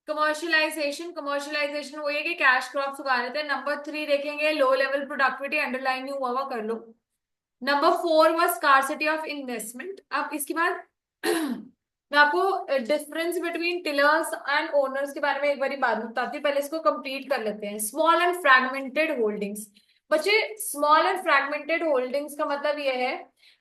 कमर्शियलाइजेशन। कमर्शियलाइजेशन वो है कि कैश क्रॉप्स उगा रहे थे। नंबर थ्री देखेंगे लो लेवल प्रोडक्टिविटी, अंडरलाइन नहीं हुआ कर लो। Number four was scarcity of investment. अब इसके बाद मैं आपको difference between tillers and owners के बारे में एक बार बात बताती हूँ, पहले इसको कंप्लीट कर लेते हैं। स्मॉल एंड फ्रैगमेंटेड होल्डिंग्स, बच्चे स्मॉल एंड फ्रैगमेंटेड होल्डिंग्स का मतलब ये है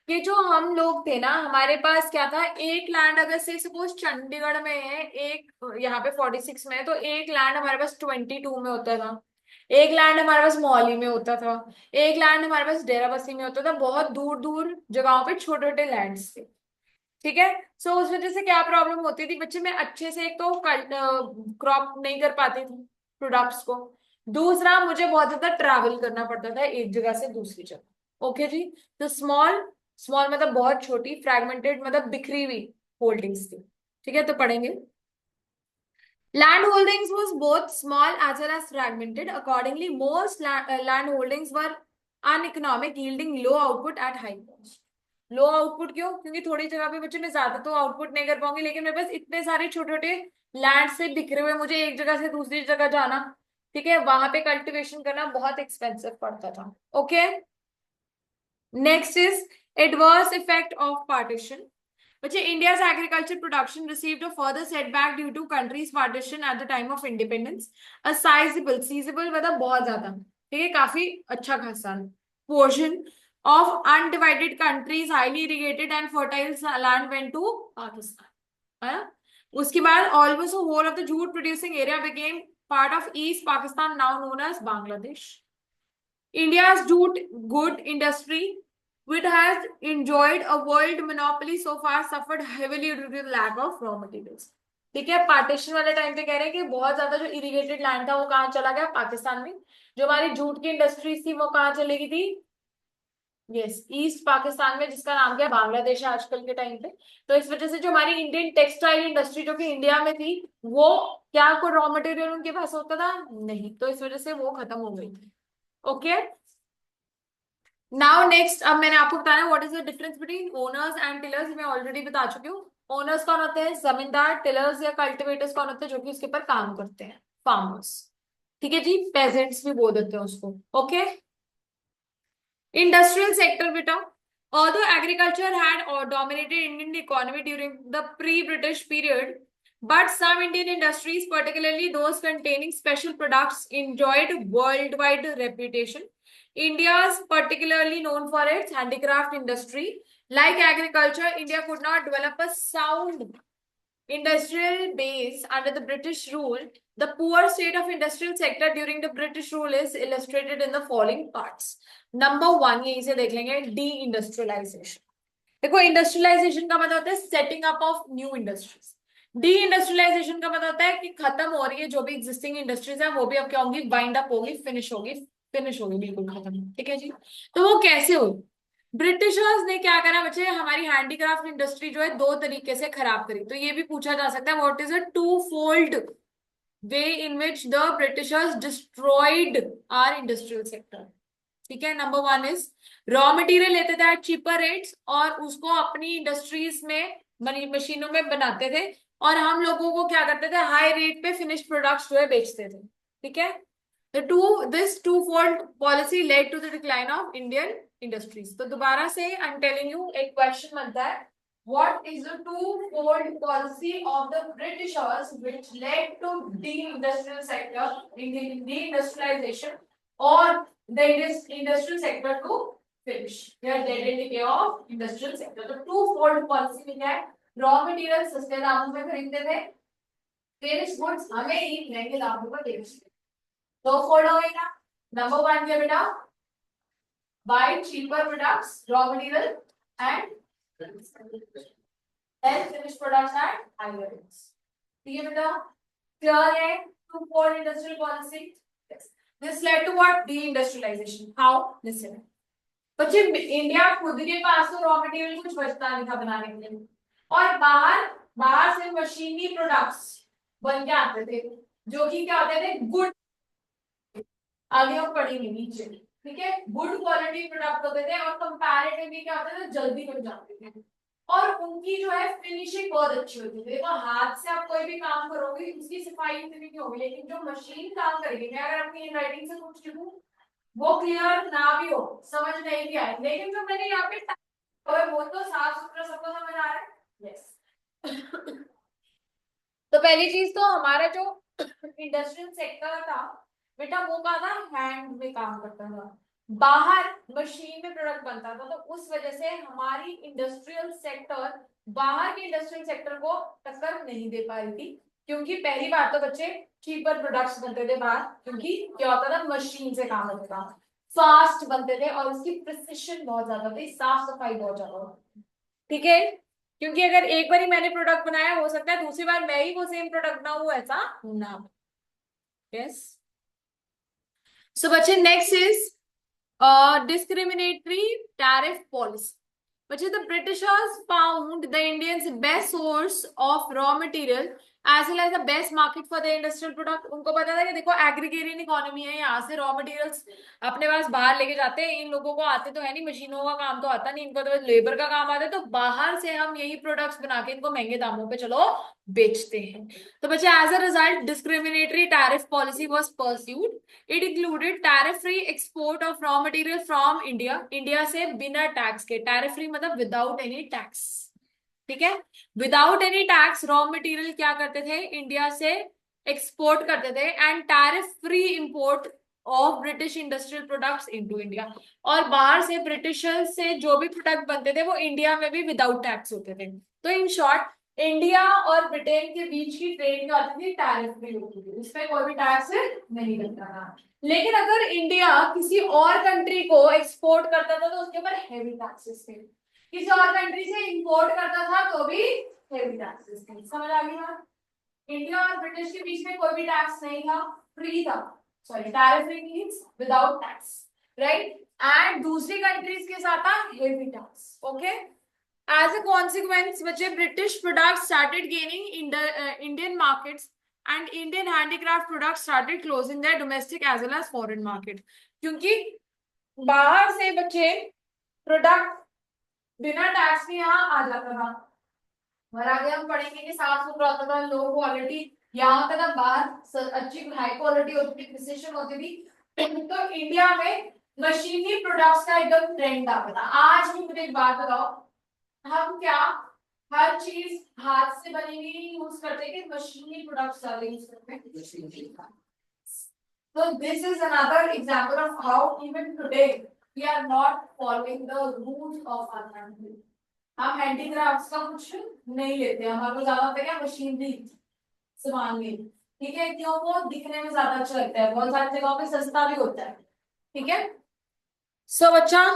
कि जो हम लोग थे ना, हमारे पास क्या था, एक लैंड अगर से सपोज चंडीगढ़ में है, एक यहाँ पे 46 में है, तो एक लैंड हमारे पास 22 में होता था, एक लैंड हमारे पास मौली में होता था, एक लैंड हमारे पास डेराबस्सी में होता था, बहुत दूर दूर जगहों पे छोटे छोटे लैंड्स थे। ठीक है। सो उस वजह से क्या प्रॉब्लम होती थी बच्चे, मैं अच्छे से एक तो क्रॉप नहीं कर पाती थी प्रोडक्ट्स को, दूसरा मुझे बहुत ज्यादा ट्रैवल करना पड़ता था एक जगह से दूसरी जगह। ओके जी। तो स्मॉल, स्मॉल मतलब बहुत छोटी, फ्रैगमेंटेड मतलब बिखरी हुई होल्डिंग्स थी। ठीक है, तो पढ़ेंगे। Land holdings was both small as well as fragmented. Accordingly, most land holdings were uneconomic, yielding low output at high cost. Low output क्यों? क्योंकि थोड़ी जगह पे बच्चे मैं ज्यादा तो आउटपुट नहीं कर पाऊंगी, लेकिन मेरे पास इतने सारे छोटे छोटे लैंड से बिखरे हुए, मुझे एक जगह से दूसरी जगह जाना, ठीक है, वहां पे कल्टीवेशन करना बहुत एक्सपेंसिव पड़ता था। Okay. Next is adverse effect of partition. But India's agriculture production received a further setback due to country's partition at the time of independence. A sizable मतलब बहुत ज्यादा, ठीक है, काफी अच्छा खासा portion of undivided countries, highly irrigated and fertile land went to Pakistan. है ना? उसके बाद almost the whole of the jute producing area became part of East Pakistan, now known as Bangladesh. India's jute good industry, which has enjoyed a world monopoly so far, suffered heavily due to the lack of raw materials. ठीक है, partition वाले time पे कह रहे हैं कि बहुत ज्यादा जो इरिगेटेड लैंड था वो कहाँ चला गया, पाकिस्तान में। जो हमारी जूट की इंडस्ट्रीज थी वो कहाँ चली गई थी, यस, ईस्ट पाकिस्तान में, जिसका नाम क्या, बांग्लादेश है आजकल के टाइम पे। तो इस वजह से जो हमारी इंडियन टेक्सटाइल इंडस्ट्री जो कि इंडिया में थी, वो क्या, कोई रॉ मटेरियल उनके पास होता था नहीं, तो इस वजह से वो खत्म हो गई थी। ओके। नाउ नेक्स्ट, अब मैंने आपको बताया what is the difference between owners and tillers, मैं ऑलरेडी बता चुकी हूँ। ओनर्स कौन होते हैं, जमींदार। टिलर्स या कल्टिवेटर्स कौन होते हैं, जो कि उसके ऊपर काम करते हैं, फार्मर्स। ठीक है जी, पेजेंट्स भी बोल देते हैं उसको। ओके। इंडस्ट्रियल सेक्टर बेटा, although agriculture had dominated Indian economy during the pre-British period, but some Indian industries, particularly those containing special products, enjoyed worldwide reputation. India is particularly known for its handicraft industry. Like agriculture, India could not develop a sound industrial base under the British rule. The poor state of industrial sector during the British rule is illustrated in the following parts. Number one, यहीं से देख लेंगे, D industrialisation. देखो, industrialisation का मतलब होता है setting up of new industries. De industrialization का मतलब होता है कि खत्म हो रही है जो भी एग्जिस्टिंग इंडस्ट्रीज है, वो भी अब क्या होंगी, वाइंड अप होगी, फिनिश होगी, फिनिश होगी, बिल्कुल खत्म। ठीक है जी। तो वो कैसे हो, ब्रिटिशर्स ने क्या करा बच्चे, हमारी हैंडीक्राफ्ट इंडस्ट्री जो है दो तरीके से खराब करी। तो ये भी पूछा जा सकता है, what is a two fold way in which the britishers destroyed our industrial sector. ठीक है, number one is raw material लेते थे एट चीपर रेट्स और उसको अपनी इंडस्ट्रीज में मशीनों में बनाते थे, और हम लोगों को क्या करते थे, हाई रेट पे फिनिश प्रोडक्ट्स जो है बेचते थे। ठीक है। This twofold policy led to the decline of Indian industries. तो दोबारा से I'm telling you एक क्वेश्चन बनता है, what is the twofold policy of the Britishers which led to de-industrial sector, de-industrialization, or the industrial sector to finish? Their dead end decay of industrial sector. तो twofold policy में क्या है, raw material सस्ते दामों में खरीदते थे, finish goods हमें ही महंगे दामों पर बेचते थे। दो फोल्ड हो गई ना। नंबर वन क्या बेटा, buy cheaper products raw material and then finished products at higher rates. ठीक है बेटा, क्लियर है, two fold industrial policy. This led to what, deindustrialization. How, listen, बच्चे इंडिया खुद के पास तो रॉ मटेरियल कुछ बचता नहीं था बनाने के लिए, और बाहर बाहर से मशीनी प्रोडक्ट्स बन के आते थे, जो कि क्या होते थे, गुड, आगे हम पढ़ेंगे नीचे। ठीक है, गुड क्वालिटी प्रोडक्ट होते थे और कंपैरेटिवली क्या होता था, जल्दी बन जाते थे, और उनकी जो है फिनिशिंग बहुत अच्छी होती थी। देखो, हाथ से आप कोई भी काम करोगे उसकी सफाई इतनी नहीं होगी, लेकिन जो मशीन काम करेगी, मैं अगर अपनी राइटिंग से कुछ लिखूं वो क्लियर ना भी हो, समझ नहीं भी आए, लेकिन जो मैंने यहाँ पे वो तो साफ सुथरा सबको समझ आ रहा है। यस। तो पहली चीज तो हमारा जो इंडस्ट्रियल सेक्टर था बेटा, वो कहा था, हैंड में काम करता था। बाहर मशीन में प्रोडक्ट बनता था, तो उस वजह से हमारी इंडस्ट्रियल सेक्टर बाहर के इंडस्ट्रियल सेक्टर को टक्कर नहीं दे पा रही थी, क्योंकि पहली बात तो बच्चे चीपर प्रोडक्ट्स बनते थे बाहर, क्योंकि क्या होता था, मशीन से काम होता था, फास्ट बनते थे और उसकी प्रिसिशन बहुत ज्यादा थी, साफ सफाई बहुत ज्यादा होती थी। ठीक है, क्योंकि अगर एक बार ही मैंने प्रोडक्ट बनाया, हो सकता है दूसरी बार मैं ही वो सेम प्रोडक्ट बनाऊं, ऐसा ना। यस, सो बच्चे next is discriminatory tariff policy. Which is the Britishers found the Indians best source of raw material as well as the best market for the industrial product. उनको पता था कि देखो एग्रीगेरियन इकोनॉमी है, यहाँ से रॉ मटेरियल्स अपने पास बाहर लेके जाते हैं, इन लोगों को आते तो है नहीं, मशीनों का काम तो आता नहीं इनको, तो लेबर का काम आता है, तो बाहर से हम यही प्रोडक्ट्स बना के इनको महंगे दामों पे चलो बेचते हैं। तो बच्चे as a result discriminatory tariff policy was pursued. It included tariff free export of raw material from India, India से बिना टैक्स के, टैरिफ फ्री मतलब विदाउट एनी टैक्स। ठीक है, without any tax raw material क्या करते थे, इंडिया से एक्सपोर्ट करते थे, and tariff free import of British industrial products into India. और बाहर से ब्रिटिशर्स से जो भी प्रोडक्ट बनते थे वो इंडिया में भी विदाउट टैक्स होते थे। तो इन शॉर्ट, इंडिया और ब्रिटेन के बीच की ट्रेड क्या होती थी, टैरिफ फ्री होती थी, इसमें कोई भी टैक्स नहीं लगता था। लेकिन अगर इंडिया किसी और कंट्री को एक्सपोर्ट करता था तो उसके ऊपर हेवी टैक्सेस थे, किसी और कंट्री से इंपोर्ट करता था तो भी हेवी टैक्सेस थे। समझ आ गई बात? इंडिया और ब्रिटिश के बीच में कोई भी टैक्स नहीं था, फ्री था, sorry tariff free means without tax, right. And दूसरी कंट्रीज के साथ था heavy tax. Okay, as a consequence, बच्चे British products started gaining Indian markets and Indian handicraft products started closing their domestic as well as foreign market. क्योंकि बाहर से बच्चे product बिना टैक्स के यहाँ आ जाता था, और आगे हम पढ़ेंगे कि साफ सुथरा होता था, लो क्वालिटी यहाँ होता था, बाहर अच्छी हाई क्वालिटी होती थी, प्रिसिशन होती थी। तो इंडिया में मशीनी प्रोडक्ट्स का एकदम ट्रेंड आता था। आज भी मुझे एक बात बताओ, हम क्या हर चीज हाथ से बनी हुई यूज करते हैं कि मशीनी प्रोडक्ट्स ज्यादा यूज करते हैं? So this is another example of how even today we are not following the rules of our country. हम हैंडीक्राफ्ट्स का कुछ नहीं लेते, हमारे को ज्यादा होता है क्या, मशीनरी सामान में। ठीक है, क्यों, वो दिखने में ज्यादा अच्छा लगता है, बहुत सारी जगहों पे सस्ता भी होता है। ठीक है, सो बच्चा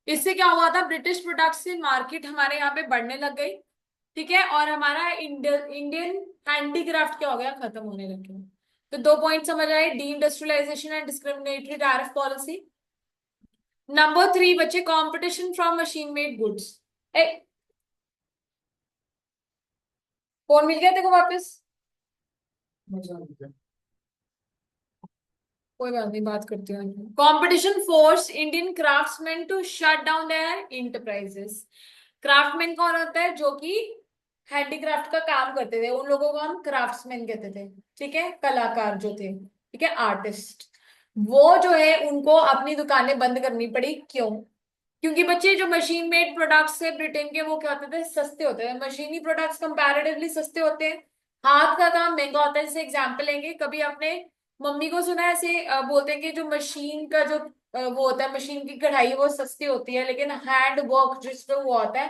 इससे क्या हुआ था, ब्रिटिश प्रोडक्ट्स की मार्केट हमारे यहाँ पे बढ़ने लग गई। ठीक है, और हमारा इंडियन हैंडीक्राफ्ट क्या हो गया, खत्म होने लग गया। तो दो पॉइंट समझ आए, deindustrialisation and discriminatory tariff policy. Number 3 बच्चे, competition from machine made goods. ए, फोन मिल गया देखो वापस, कोई बात नहीं, बात करती हूँ। Competition force Indian craftsman to shut down their enterprises. Craftsman कौन होता है, जो कि हैंडीक्राफ्ट का काम करते थे, उन लोगों को हम क्राफ्ट्समैन कहते थे। ठीक है, कलाकार जो थे, ठीक है, आर्टिस्ट, वो जो है उनको अपनी दुकानें बंद करनी पड़ी। क्यों? क्योंकि बच्चे जो मशीन मेड प्रोडक्ट्स है ब्रिटेन के, वो क्या होते थे, सस्ते होते हैं। मशीनी प्रोडक्ट्स कंपैरेटिवली सस्ते होते हैं, हाथ का काम महंगा होता है। जैसे एग्जांपल लेंगे, कभी आपने मम्मी को सुना है ऐसे बोलते हैं कि जो मशीन का जो वो होता है, मशीन की कढ़ाई वो सस्ती होती है, लेकिन हैंड वर्क जिसपे वो होता है,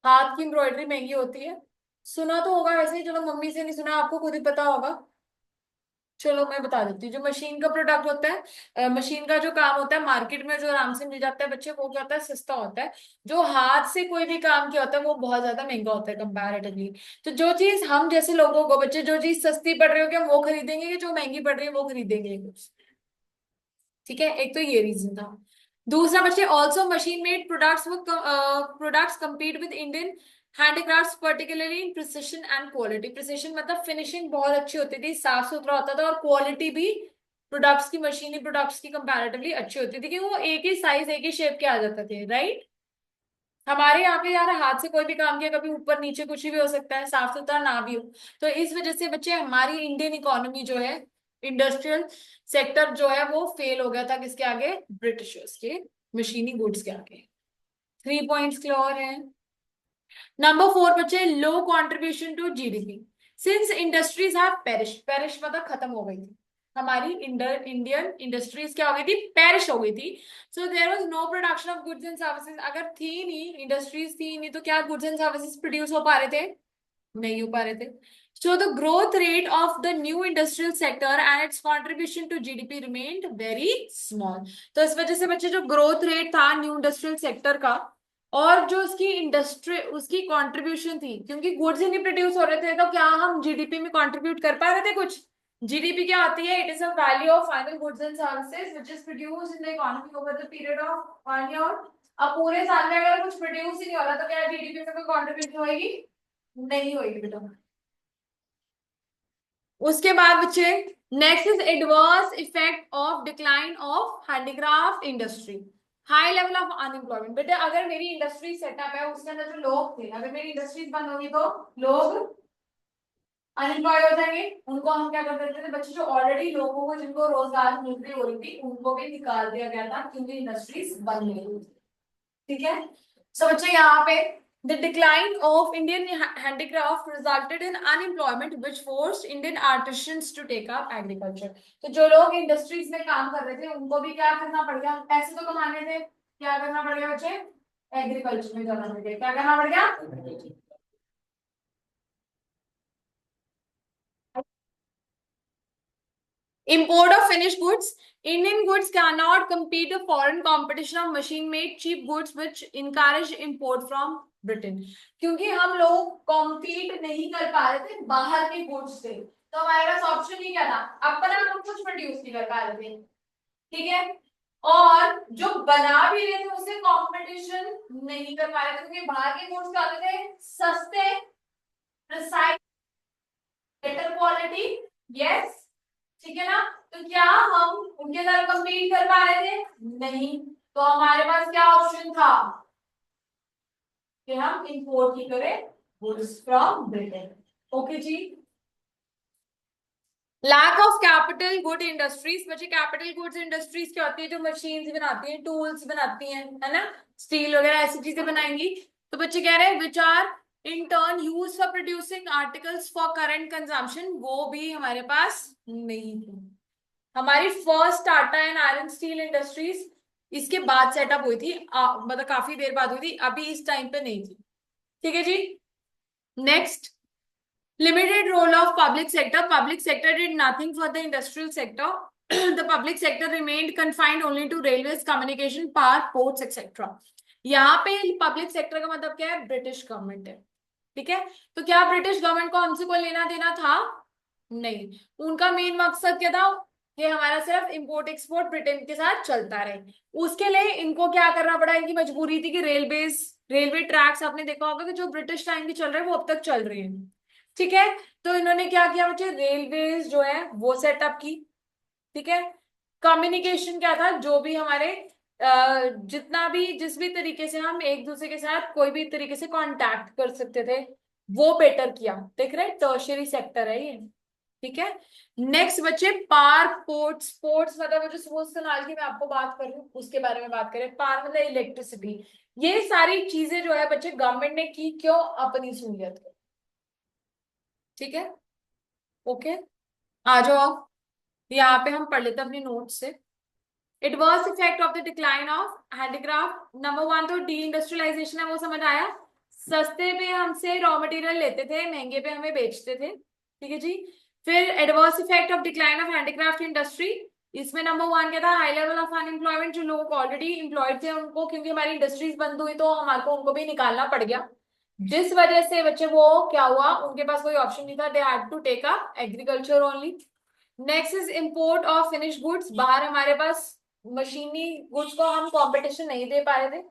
हाथ की एम्ब्रॉयडरी महंगी होती है। सुना तो होगा वैसे, चलो मम्मी से नहीं सुना, आपको खुद ही पता होगा। चलो मैं बता देती हूँ, जो मशीन का प्रोडक्ट होता है, मशीन का जो काम होता है, मार्केट में जो आराम से मिल जाता है बच्चे, वो क्या होता है, सस्ता होता है। जो हाथ से कोई भी काम किया होता है वो बहुत ज्यादा महंगा होता है कंपैरेटिवली। तो जो चीज हम जैसे लोगों को बच्चे, जो चीज सस्ती पड़ रही होगी हम वो खरीदेंगे, कि जो महंगी पड़ रही है वो खरीदेंगे। ठीक है, एक तो ये रीजन था। दूसरा बच्चे, also machine made products products compete with Indian handicrafts particularly in precision and quality. Precision मतलब फिनिशिंग बहुत अच्छी होती थी, साफ सुथरा होता था, और क्वालिटी भी प्रोडक्ट्स की, मशीनी प्रोडक्ट्स की कंपैरेटिवली अच्छी होती थी, कि वो एक ही साइज एक ही शेप के आ जाते थे, राइट। हमारे यहाँ पे यार हाथ से कोई भी काम किया, कभी ऊपर नीचे कुछ भी हो सकता है, साफ सुथरा ना भी हो। तो इस वजह से बच्चे हमारी इंडियन इकोनॉमी जो है, इंडस्ट्रियल सेक्टर जो है, वो फेल हो गया था किसके आगे, ब्रिटिशर्स के मशीनी गुड्स के आगे। 3 पॉइंट्स क्लियर है। नंबर 4 बच्चे, low contribution to GDP since industries have perish. Perish मतलब खत्म हो गई थी। हमारी इंडियन इंडस्ट्रीज क्या हो गई थी, पेरिश हो गई थी। So there was no production of goods and services. अगर थी नहीं, इंडस्ट्रीज थी नहीं, तो क्या गुड्स एंड सर्विसेज प्रोड्यूस हो पा रहे थे? नहीं हो पा रहे थे। So the growth rate of the new industrial sector and its contribution to GDP remained very small. तो इस वजह से बच्चे जो ग्रोथ रेट था न्यू इंडस्ट्रियल सेक्टर का, और जो उसकी इंडस्ट्री उसकी कंट्रीब्यूशन थी, क्योंकि गुड्स ही नहीं प्रोड्यूस हो रहे थे, तो क्या हम जीडीपी में कंट्रीब्यूट कर पा रहे थे कुछ? जीडीपी क्या होती है? It is a value of final goods and services which is produced in the economy over the period of 1 year. अब पूरे साल में अगर कुछ प्रोड्यूस ही नहीं हो रहा, तो क्या जीडीपी में कोई कंट्रीब्यूशन होगी? नहीं होगी बेटा। उसके बाद बच्चे, next is adverse effect of decline of handicraft industry, high level of unemployment. बेटे अगर मेरी इंडस्ट्री सेटअप है, उसके अंदर जो लोग थे, अगर मेरी इंडस्ट्रीज बंद होगी तो लोग अनएम्प्लॉय हो जाएंगे। उनको हम क्या कर देते थे बच्चे, जो ऑलरेडी लोगों को जिनको रोजगार मिल रही हो रही थी, उनको भी निकाल दिया गया था, क्योंकि इंडस्ट्रीज बंद नहीं हुई थी। ठीक है। सो बच्चे यहाँ पे the decline of Indian handicraft resulted in unemployment which forced Indian artisans to take up agriculture। तो जो लोग इंडस्ट्रीज में काम कर रहे थे, उनको भी क्या करना पड़ गया? पैसे तो कमाने थे, क्या करना पड़ गया बच्चे? एग्रीकल्चर में जाना पड़ गया। क्या करना पड़ गया? Import of finished goods. Indian goods cannot compete the foreign competition of machine-made cheap goods, which encourage import from Britain। क्योंकि हम लोग compete नहीं कर पा रहे थे बाहर के goods से, तो हमारे पास ऑप्शन ही क्या था? अपना हम कुछ प्रोड्यूस नहीं कर पा रहे थे। ठीक है। और जो बना भी रहे थे उससे कंपटीशन नहीं कर पा रहे थे, क्योंकि बाहर के गुड्स क्या होते थे? सस्ते, प्रिसाइज, बेटर क्वालिटी। यस, ठीक है ना? तो क्या हम उनके साथ कंपीट कर पा रहे थे? नहीं। तो हमारे पास क्या ऑप्शन था कि हम इंपोर्ट ही करें गुड्स फ्रॉम ब्रिटेन। ओके जी। Lack of capital good industries. बच्चे कैपिटल गुड्स इंडस्ट्रीज क्या होती है? जो मशीन्स बनाती हैं, टूल्स बनाती हैं, है ना, स्टील वगैरह ऐसी चीजें बनाएंगी। तो बच्चे कह रहे हैं which are in turn use for producing articles for current consumption, वो भी हमारे पास नहीं थी। हमारी first Tata and iron steel industries इसके बाद सेटअप हुई थी, मतलब काफी देर बाद हुई थी, अभी इस टाइम पे नहीं थी। ठीक है जी। Next, limited role of public sector. Public sector did nothing for the industrial sector. The public sector remained confined only to railways, communication, power, ports, etc. यहाँ पे पब्लिक सेक्टर का मतलब क्या है? ब्रिटिश गवर्नमेंट है। ठीक है। तो क्या ब्रिटिश गवर्नमेंट को हमसे कोई लेना देना था? नहीं। उनका मेन मकसद क्या था? कि हमारा सिर्फ इंपोर्ट एक्सपोर्ट ब्रिटेन के साथ चलता रहे। उसके लिए इनको क्या करना पड़ा? इनकी मजबूरी थी कि रेलवेज, रेलवे ट्रैक्स आपने देखा होगा कि जो ब्रिटिश टाइम के चल रहे हैं वो अब तक चल रहे हैं। ठीक है। तो इन्होंने क्या किया बच्चे? रेलवेज जो है वो सेटअप की। ठीक है। कम्युनिकेशन क्या था? जो भी हमारे जितना भी जिस भी तरीके से हम एक दूसरे के साथ कोई भी तरीके से कांटेक्ट कर सकते थे, वो बेटर किया। देख रहे हैं, टर्शियरी सेक्टर है ये। ठीक है। नेक्स्ट बच्चे, पावर, पोर्ट्स। पोर्ट्स मतलब वो जो सुबह नाल की मैं आपको बात कर रही हूँ उसके बारे में बात करें। पावर मतलब इलेक्ट्रिसिटी। ये सारी चीजें जो है बच्चे गवर्नमेंट ने की, क्यों? अपनी सहूलियत के। ठीक है। ओके, आ जाओ आप। यहाँ पे हम पढ़ लेते हैं अपनी नोट से। Adverse effect of the decline of handicraft. Number one तो डी इंडस्ट्रियलाइजेशन है, वो समझ आया। सस्ते पे हमसे रॉ मटेरियल लेते थे, महंगे पे हमें बेचते थे। ठीक है जी। फिर adverse effect of decline of handicraft industry. इसमें नंबर वन क्या था? High level of unemployment. जो लोग ऑलरेडी एम्प्लॉयड थे उनको, क्योंकि हमारी इंडस्ट्रीज बंद हुई तो हमारे को उनको भी निकालना पड़ गया, जिस वजह से बच्चे वो क्या हुआ, उनके पास कोई ऑप्शन नहीं था, they had to take up agriculture only. Next is import of finish goods. बाहर हमारे पास मशीनी गुड्स को हम कंपटीशन नहीं दे पा रहे थे,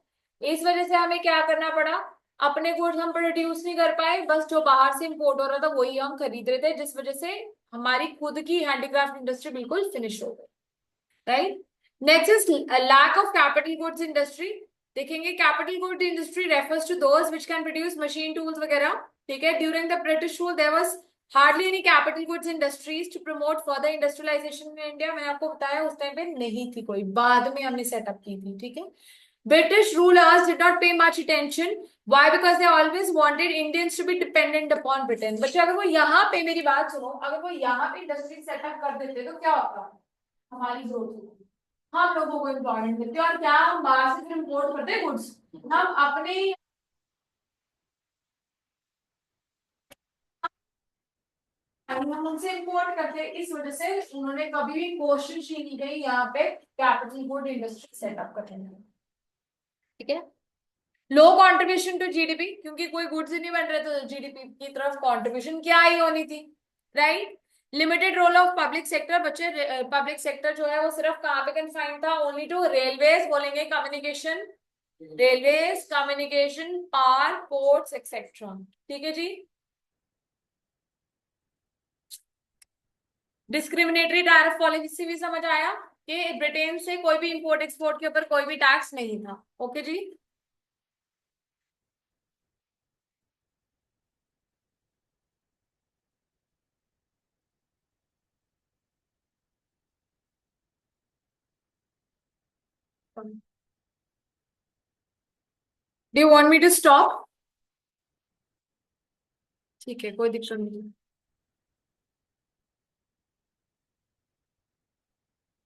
इस वजह से हमें क्या करना पड़ा? अपने गुड्स हम प्रोड्यूस नहीं कर पाए, बस जो बाहर से इंपोर्ट हो रहा था वही हम खरीद रहे थे, जिस वजह से हमारी खुद की हैंडीक्राफ्ट इंडस्ट्री बिल्कुल फिनिश हो गई। Right. Next is lack of capital goods industry. देखेंगे capital good industry refers to those which can produce machine tools वगैरह। ठीक है। During the British rule there was hardly any capital goods industries to promote further industrialisation in India. मैंने आपको बताया उस time पे नहीं थी कोई, बाद में हमने सेटअप की थी। ठीक है। British rulers did not pay much attention. Why? Because they always wanted Indians to be dependent upon Britain. बच्चे अगर वो यहाँ पे, मेरी बात सुनो, अगर वो यहाँ पे इंडस्ट्री सेटअप कर देते तो क्या होता? हमारी ग्रोथ होती, हम लोगों को इम्प्लॉयमेंट देते, और क्या हम बाहर से फिर इम्पोर्ट करते हैं गुड्स? हम अपने, हम उनसे इम्पोर्ट करते हैं। इस वजह से उन्होंने कभी भी कोशिश ही नहीं की यहाँ पे कैपिटल गुड इंडस्ट्री सेटअप करने की। ठीक है। लो कंट्रीब्यूशन टू जीडीपी, क्योंकि कोई गुड्स ही नहीं बन रहे तो जीडीपी की तरफ कंट्रीब्यूशन क्या ही होनी थी, right. Limited role of public sector, बच्चे पब्लिक सेक्टर जो है वो सिर्फ कहाँ पे कन्फाइंड था? ओनली टू रेलवेज, बोलेंगे communication, railways, communication, power, ports etcetera. ठीक है जी। डिस्क्रिमिनेटरी टैरिफ पॉलिसी भी समझ आया कि ब्रिटेन से कोई भी इंपोर्ट एक्सपोर्ट के ऊपर कोई भी टैक्स नहीं था। ओके जी। Do you want me to stop? ठीक है, कोई दिक्कत नहीं।